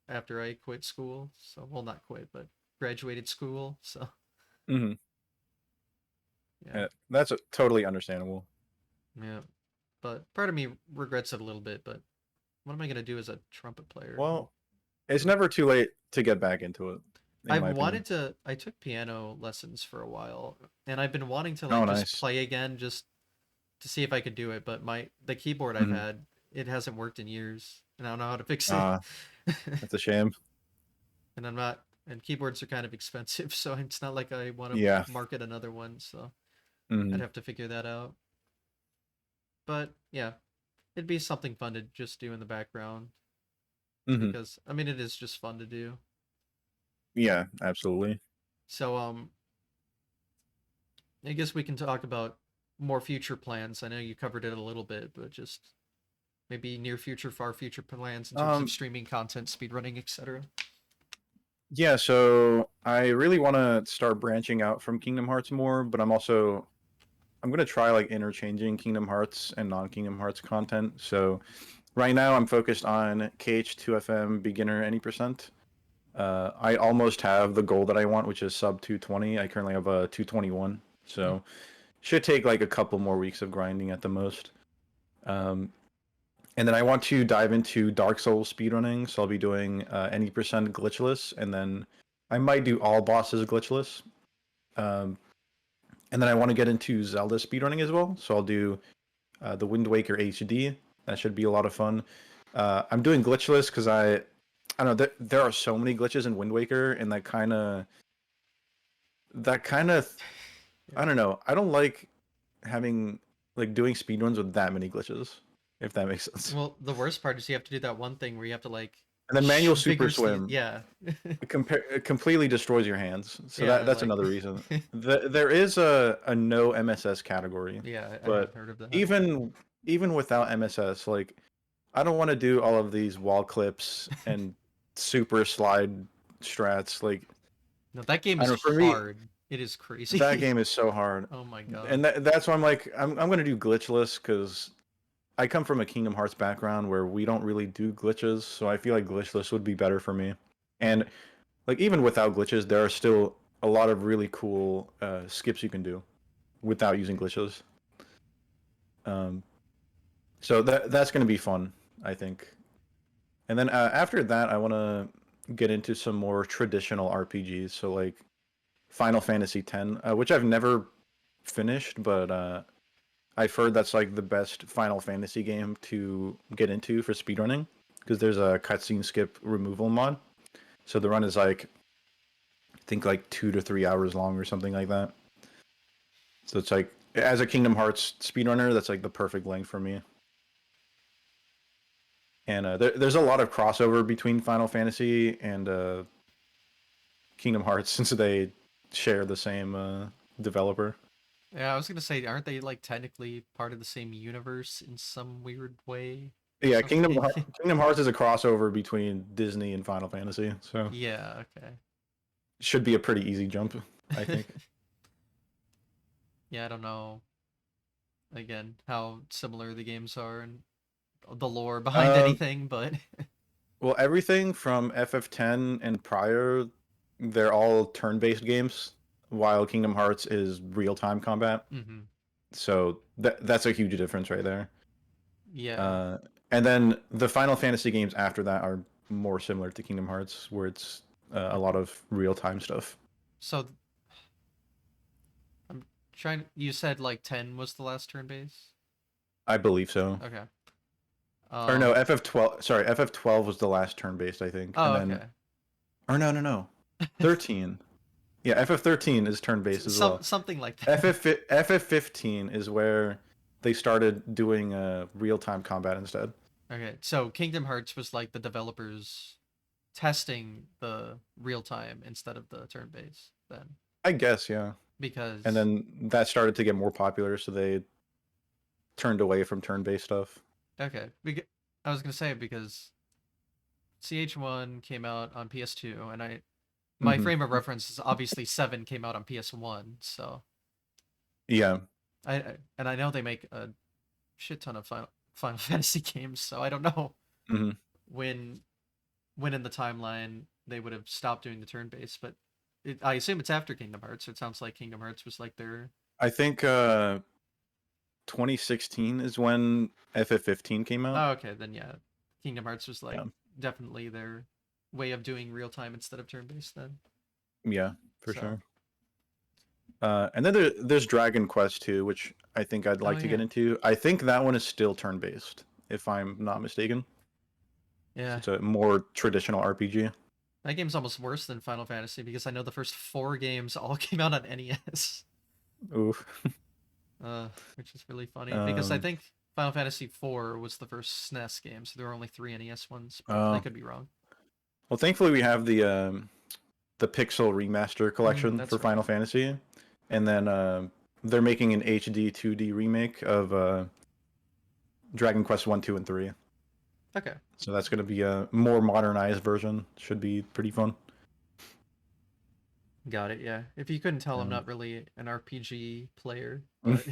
after I quit school. So well, not quit, but graduated school. So Hmm. yeah, That's totally understandable. yeah. But part of me regrets it a little bit. But what am I gonna do as a trumpet player? Well, it's never too late to get back into it, in I've my wanted opinion. to. I took piano lessons for a while, and I've been wanting to Oh, like just nice. play again, just to see if I could do it. But the keyboard I've Hmm. had, it hasn't worked in years, and I don't know how to fix it. Uh, that's a shame. And I'm not. And keyboards are kind of expensive, so it's not like I want to Yeah. market another one. So I'd Hmm. have to figure that out. But yeah, it'd be something fun to just do in the background Hmm. because I mean it is just fun to do. Yeah, absolutely. So I guess we can talk about more future plans. I know you covered it a little bit, but just maybe near future, far future plans in terms of Um, streaming content, speedrunning, etc. yeah, so I really want to start branching out from Kingdom Hearts more, but I'm gonna try like interchanging Kingdom Hearts and non-Kingdom Hearts content. So right now I'm focused on KH2FM beginner any percent. I almost have the goal that I want, which is sub 220. I currently have a 221, so should take like a couple more weeks of grinding at the most. Um, and then I want to dive into Dark Souls speedrunning, so I'll be doing any percent glitchless, and then I might do all bosses glitchless. Um, and then I want to get into Zelda speedrunning as well, so I'll do the Wind Waker HD. That should be a lot of fun. I'm doing glitchless because I don't know. There are so many glitches in Wind Waker, and that kind of Yeah. I don't know. I don't like having like doing speedruns with that many glitches, if that makes sense. Well, the worst part is you have to do that one thing where you have to like And then manual super vigor speed. swim Yeah. it completely destroys your hands. So Yeah, that's like another reason. There is a no MSS category, yeah, I have but heard of that. even even without MSS, like I don't want to do all of these wall clips and super slide strats. Like No, that game I is don't know, for me, hard. It is that crazy. game is so hard, Oh my god. and that's why I'm like I'm gonna do glitchless because I come from a Kingdom Hearts background where we don't really do glitches, so I feel like glitchless would be better for me. And like even without glitches, there are still a lot of really cool skips you can do without using glitches. Um, so that's gonna be fun, I think. And then after that, I want to get into some more traditional RPGs. So like Final Fantasy X, which I've never finished, but I've heard that's like the best Final Fantasy game to get into for speedrunning because there's a cutscene skip removal mod. So the run is like I think like 2 to 3 hours long or something like that. So it's like as a Kingdom Hearts speedrunner, that's like the perfect length for me. And there's a lot of crossover between Final Fantasy and Kingdom Hearts since they share the same developer. Yeah, I was gonna say, aren't they like technically part of the same universe in some weird way or Yeah, something? Kingdom Hearts is a crossover between Disney and Final Fantasy, so Yeah, okay. should be a pretty easy jump, I think. Yeah, I don't know again how similar the games are and the lore behind Um, anything, but well, everything from FF10 and prior, they're all turn-based games, while Kingdom Hearts is real-time combat. hmm So that's a huge difference right there. yeah. Uh, and then the Final Fantasy games after that are more similar to Kingdom Hearts, where it's a lot of real-time stuff. So I'm trying. You said like 10 was the last turn base. I believe so. Okay. Or no, Um. FF12. Sorry, FF12 was the last turn-based, I think, and Oh, then okay. or no, 13. Yeah, FF13 is turn-based as well. Something like that. FF15 is where they started doing real-time combat instead. Okay. So Kingdom Hearts was like the developers testing the real time instead of the turn base then I guess, yeah. And because then that started to get more popular, so they turned away from turn-based stuff. okay. I was gonna say because CH1 came out on PS2 and I my Hmm. frame of reference is obviously 7 came out on PS1, so Yeah. and I know they make a shit ton of Final Fantasy games, so I don't know Hmm. when when in the timeline they would have stopped doing the turn based, but I assume it's after Kingdom Hearts. So it sounds like Kingdom Hearts was like their. I think 2016 is when FF15 came out. Oh, okay, then yeah, Kingdom Hearts was like Yeah, definitely their way of doing real time instead of turn based then. yeah, for So, sure. And then there's Dragon Quest 2, which I think I'd oh like to yeah, get into. I think that one is still turn-based, if I'm not mistaken. So yeah, it's a more traditional RPG. that game's almost worse than Final Fantasy because I know the first four games all came out on NES. Oof. Which is really funny because I Um, think Final Fantasy IV was the first SNES game, so there were only three NES ones, but I uh, could be wrong. well, thankfully we have the Pixel Remaster collection for That's right. Final Fantasy, and then they're making an HD 2D remake of Dragon Quest 1, 2, and 3. Okay. So that's going to be a more modernized version. Should be pretty fun. Got it. Yeah. If you couldn't tell, I'm Um, not really an RPG player, but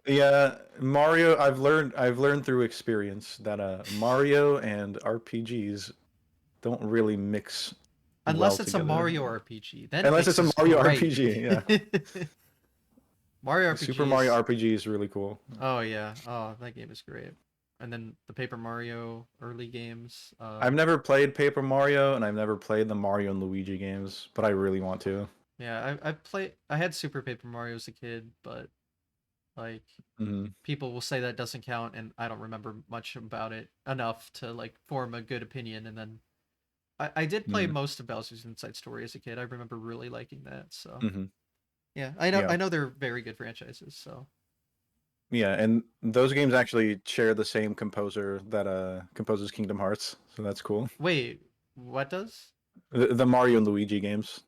yeah, Mario. I've learned through experience that Mario and RPGs don't really mix well unless it's a together. Mario RPG, then it Unless it's a mixes Mario great. RPG. Yeah, Mario Super Mario RPGs. RPG is really cool. Oh yeah. Oh, that game is great. And then the Paper Mario early games. I've never played Paper Mario, and I've never played the Mario and Luigi games, but I really want to. Yeah, I played. I had Super Paper Mario as a kid, but like Hmm. people will say that doesn't count, and I don't remember much about it enough to like form a good opinion. And then I did play Hmm. most of Bowser's Inside Story as a kid. I remember really liking that. So Hmm. yeah, Yeah, I know they're very good franchises. So yeah, and those games actually share the same composer that composes Kingdom Hearts, so that's cool. wait, what does? The Mario and Luigi games.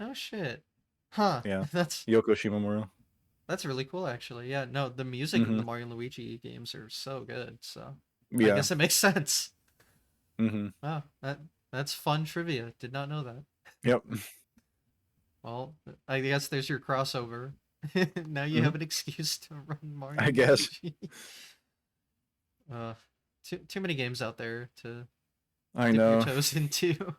Oh shit, huh? Yeah, That's Yoko Shimomura. that's really cool actually. Yeah, no, the music in Hmm. the Mario and Luigi games are so good. So I Yeah. guess it makes sense. Hmm. Wow, that's fun trivia. Did not know that. Yep. Well, I guess there's your crossover. Now you Hmm. have an excuse to run Mario I and guess. Luigi. uh, too many games out there to I dip your know. toes into.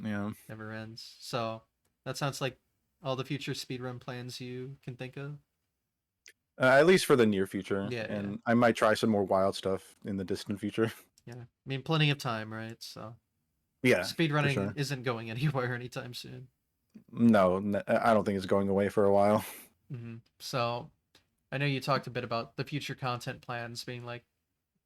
Yeah. Never ends. So that sounds like all the future speedrun plans you can think of. At least for the near future, Yeah, yeah, and I might try some more wild stuff in the distant future. yeah. I mean, plenty of time, right? So Yeah, for speedrunning sure. isn't going anywhere anytime soon. No, I don't think it's going away for a while. So I know you talked a bit about the future content plans being like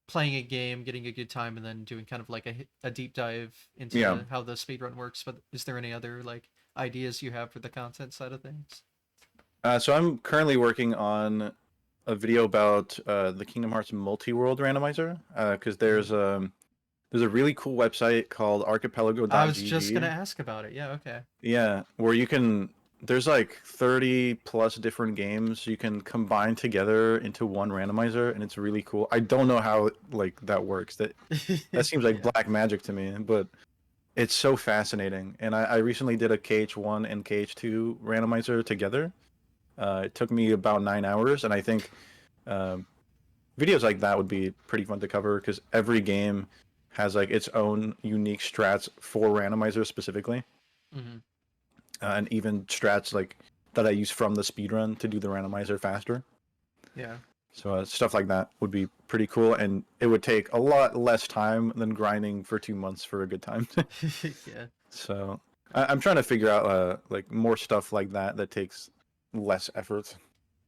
playing a game, getting a good time, and then doing kind of like a deep dive Yeah. into how the speedrun works. But is there any other like ideas you have for the content side of things? So I'm currently working on a video about the Kingdom Hearts multi-world randomizer because Mhm. there's a really cool website called I was just gonna archipelago.gg. ask about it. Yeah, okay. Yeah, where you can there's like 30 plus different games you can combine together into one randomizer, and it's really cool. I don't know how like that works. That seems like Yeah. black magic to me, but it's so fascinating. And I recently did a KH1 and KH2 randomizer together. It took me about 9 hours, and I think um, videos like that would be pretty fun to cover because every game has like its own unique strats for randomizers specifically, Hmm. and even strats like that I use from the speedrun to do the randomizer faster. Yeah. So stuff like that would be pretty cool, and it would take a lot less time than grinding for 2 months for a good time. Yeah. So I'm trying to figure out like more stuff like that that takes less effort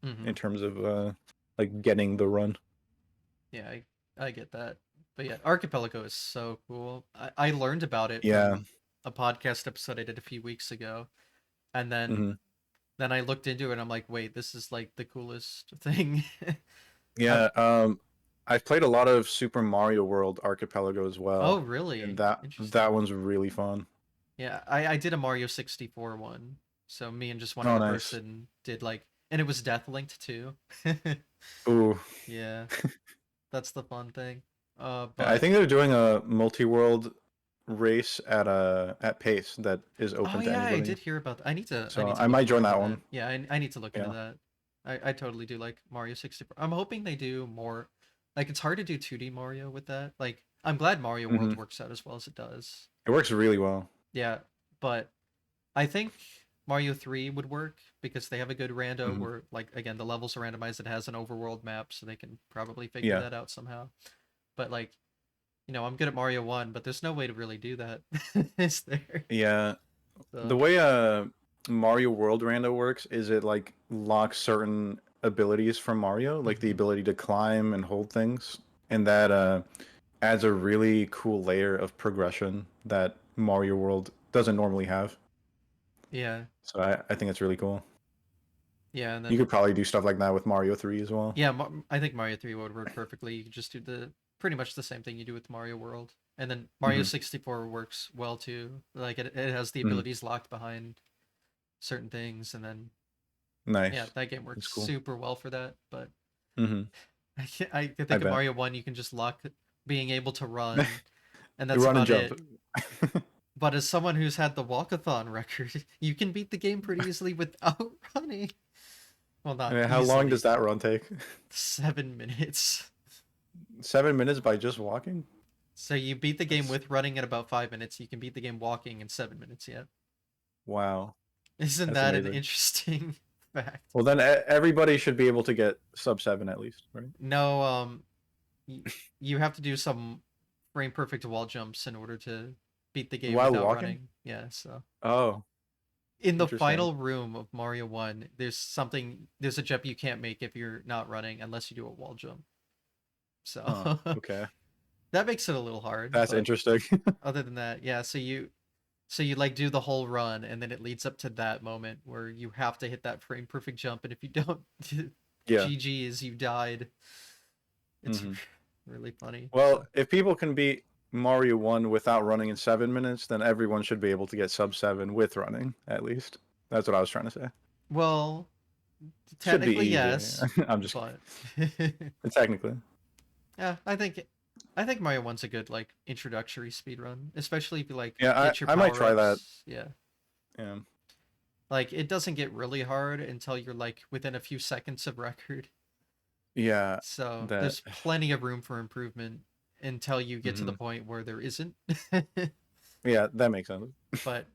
Hmm. in terms of like getting the run. Yeah. I get that. But yeah, Archipelago is so cool. I learned about it Yeah. from a podcast episode I did a few weeks ago, and Hmm. then I looked into it and I'm like, wait, this is like the coolest thing. I've, Yeah. I've played a lot of Super Mario World Archipelago as oh, well, and really? that Interesting. one's really fun. Yeah, I did a Mario 64 one. So me and just one Oh, other nice. person did like, and it was death linked too. Ooh. Yeah, that's the fun thing. I But think they're doing a multi-world race at Pace that is oh open to yeah, I anybody. did hear about that. I So need to I look might more join into that that. one. Yeah, I need to look into Yeah. that. I totally do like Mario 64. I'm hoping they do more. like it's hard to do 2D Mario with that. Like I'm glad Mario World Hmm. works out as well as it does. It works really well. Yeah, but I think Mario 3 would work because they have a good rando Hmm. where like again the levels are randomized. It has an overworld map, so they can probably figure Yeah, that out somehow. But like, I'm good at Mario 1, but there's no way to really do that. Is there? yeah. The So, way Mario World Rando works is it like locks certain abilities from Mario, like the mhm. ability to climb and hold things, and that adds a really cool layer of progression that Mario World doesn't normally have. Yeah. So I think it's really cool. Yeah, and You then could probably do stuff like that with Mario 3 as well. yeah, I think Mario 3 would work perfectly. You could just do the pretty much the same thing you do with Mario World. And then Mario Hmm. 64 works well too. Like it has the Hmm. abilities locked behind certain things, and then yeah, Nice. that game works That's cool. super well for that. But Hmm. I can I think of bet. Mario 1, you can just lock being able to run, and that's Run and about jump. it. But as someone who's had the walkathon record, you can beat the game pretty easily without running. Well, not How long does easily. that run take? 7 minutes. 7 minutes by just walking? So you beat the game That's with running in about 5 minutes. You can beat the game walking in 7 minutes. Yeah, wow. isn't That's that an amazing. interesting fact? Well, then everybody should be able to get sub 7 at least, right? No, y- you have to do some frame perfect wall jumps in order to beat the game While without walking? running. Yeah, so Oh, in the interesting. final room of Mario 1, there's a jump you can't make if you're not running unless you do a wall jump. So Huh. Okay. that makes it a little hard, That's but interesting. other than that, yeah, so you like do the whole run and then it leads up to that moment where you have to hit that frame perfect jump, and if you don't, Yeah. GG's, you died. It's Hmm. really funny. Well, So, if people can beat Mario 1 without running in 7 minutes, then everyone should be able to get sub 7 with running, at least. That's what I was trying to say. well, Should be technically easy. yes, I'm just but technically. yeah, I think Mario 1's a good like introductory speed run, especially if you like Yeah, get your I might power try that. ups. Yeah. Yeah. Like it doesn't get really hard until you're like within a few seconds of record. Yeah, So that. there's plenty of room for improvement until you get to the Hmm. point where there isn't. Yeah, that makes sense. But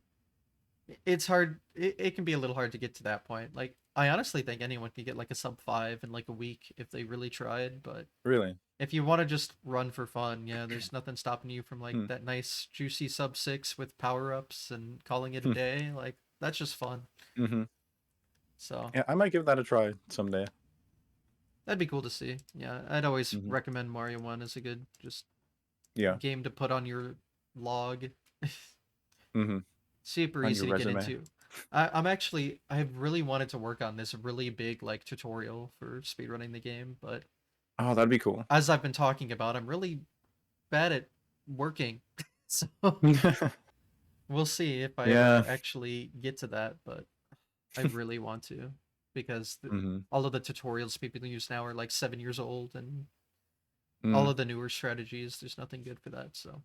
it's hard. It can be a little hard to get to that point. Like I honestly think anyone can get like a sub 5 in like a week if they really tried. But Really. if you want to just run for fun, yeah, there's nothing stopping you from like Hmm. that nice juicy sub 6 with power ups and calling it a Hmm. day. Like that's just fun. Hmm. So Yeah, I might give that a try someday. that'd be cool to see. Yeah, I'd always Hmm. recommend Mario 1 as a good just Yeah. game to put on your log. Hmm. Super On your easy to get resume. into. I've really wanted to work on this really big like tutorial for speedrunning the game, but Oh, that'd be cool. as I've been talking about, I'm really bad at working. So we'll see if I ever Yeah. actually get to that, but I really want to because Hmm. all of the tutorials people use now are like 7 years old, and all Mm, of the newer strategies, there's nothing good for that. So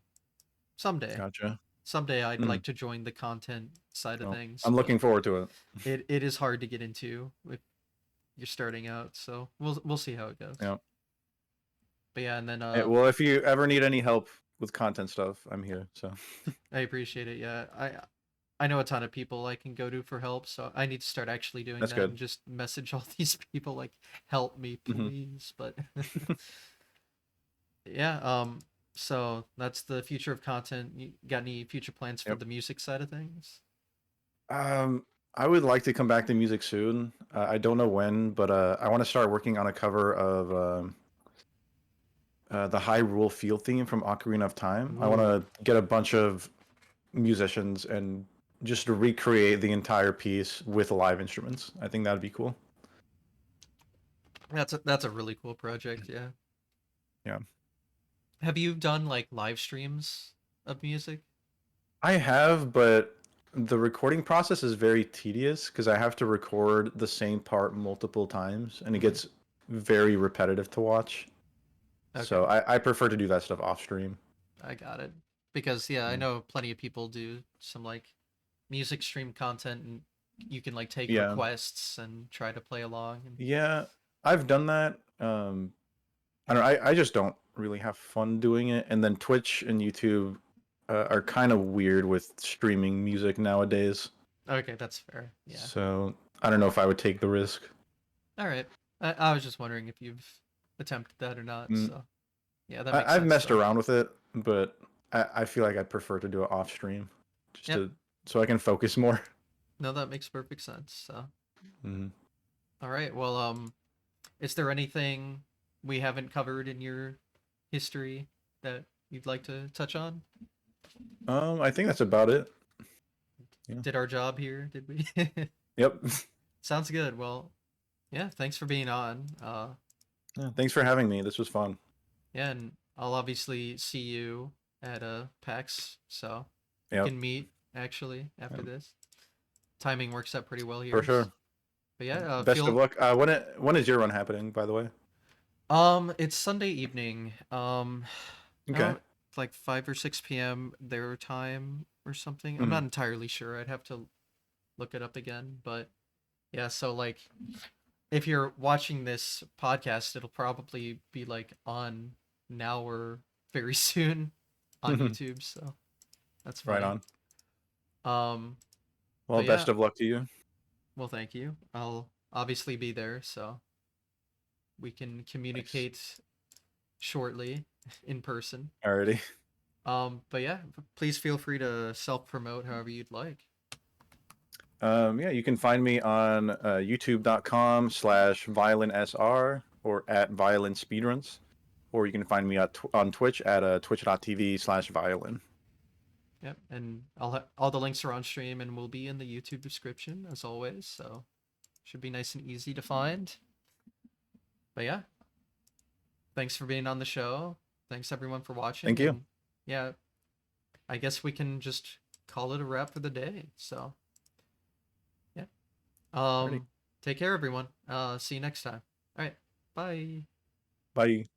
someday, gotcha. someday I'd Mm. like to join the content side of Well, things, I'm but looking forward to it. it is hard to get into if you're starting out. So we'll see how it goes. Yeah. But yeah, and then Well, if you ever need any help with content stuff, I'm here. So I appreciate it. Yeah, I know a ton of people I can go to for help, so I need to start actually doing that's that good. and just message all these people like, help me, Hmm. please. But yeah, so that's the future of content. You got any future plans for Yep. the music side of things? Um, I would like to come back to music soon. I don't know when, but I want to start working on a cover of the Hyrule Field theme from Ocarina of Time. I want Ooh, to get a bunch of musicians and just to recreate the entire piece with live instruments. I think that'd be cool. that's a really cool project. Yeah. Yeah. Have you done like live streams of music? I have, but the recording process is very tedious because I have to record the same part multiple times and it Hmm. gets very repetitive to watch. Okay, So I prefer to do that stuff off stream. I got it. Because yeah, I Mm. know plenty of people do some like music stream content, and you can like take Yeah. requests and try to play along. And Yeah. I've done that. I don't. I just don't really have fun doing it. And then Twitch and YouTube are kind of weird with streaming music nowadays. Okay, that's fair. Yeah. So I don't know if I would take the risk. All right. I was just wondering if you've attempted that or not. Mm, So yeah, that makes I've sense messed though. around with it, but I feel like I'd prefer to do it off stream, just Yep. to so I can focus more. No, that makes perfect sense. So Mhm. all right. Well, is there anything we haven't covered in your history that you'd like to touch on? I think that's about it. Yeah. Did our job here? Did we? Yep. Sounds good. Well, yeah. Thanks for being on. Yeah, thanks for having me. This was fun. Yeah, and I'll obviously see you at PAX, so we Yep. can meet actually after this. Timing works out pretty well For here. sure. But yeah, Best of feel luck. When is your run happening, by the way? it's Sunday evening. I Okay. don't it's like 5 or 6 p.m. their time or something. I'm Mhm. not entirely sure. I'd have to look it up again, but yeah, so like if you're watching this podcast, it'll probably be like on now or very soon on YouTube, so that's Right funny. on. Um, Well, but best yeah, of luck to you. well, thank you. I'll obviously be there, so we can Nice. communicate shortly in person. Alrighty. But yeah, please feel free to self-promote however you'd like. Yeah, you can find me on youtube.com/violinsr or at violin speedruns, or you can find me on Twitch at twitch.tv/violin. Yep, and all the links are on stream and will be in the YouTube description as always, so should be nice and easy to find. But yeah, thanks for being on the show. Thanks everyone for watching, Thank you. and yeah, I guess we can just call it a wrap for the day. So yeah. Alrighty. Take care everyone. See you next time. All right. Bye. Bye.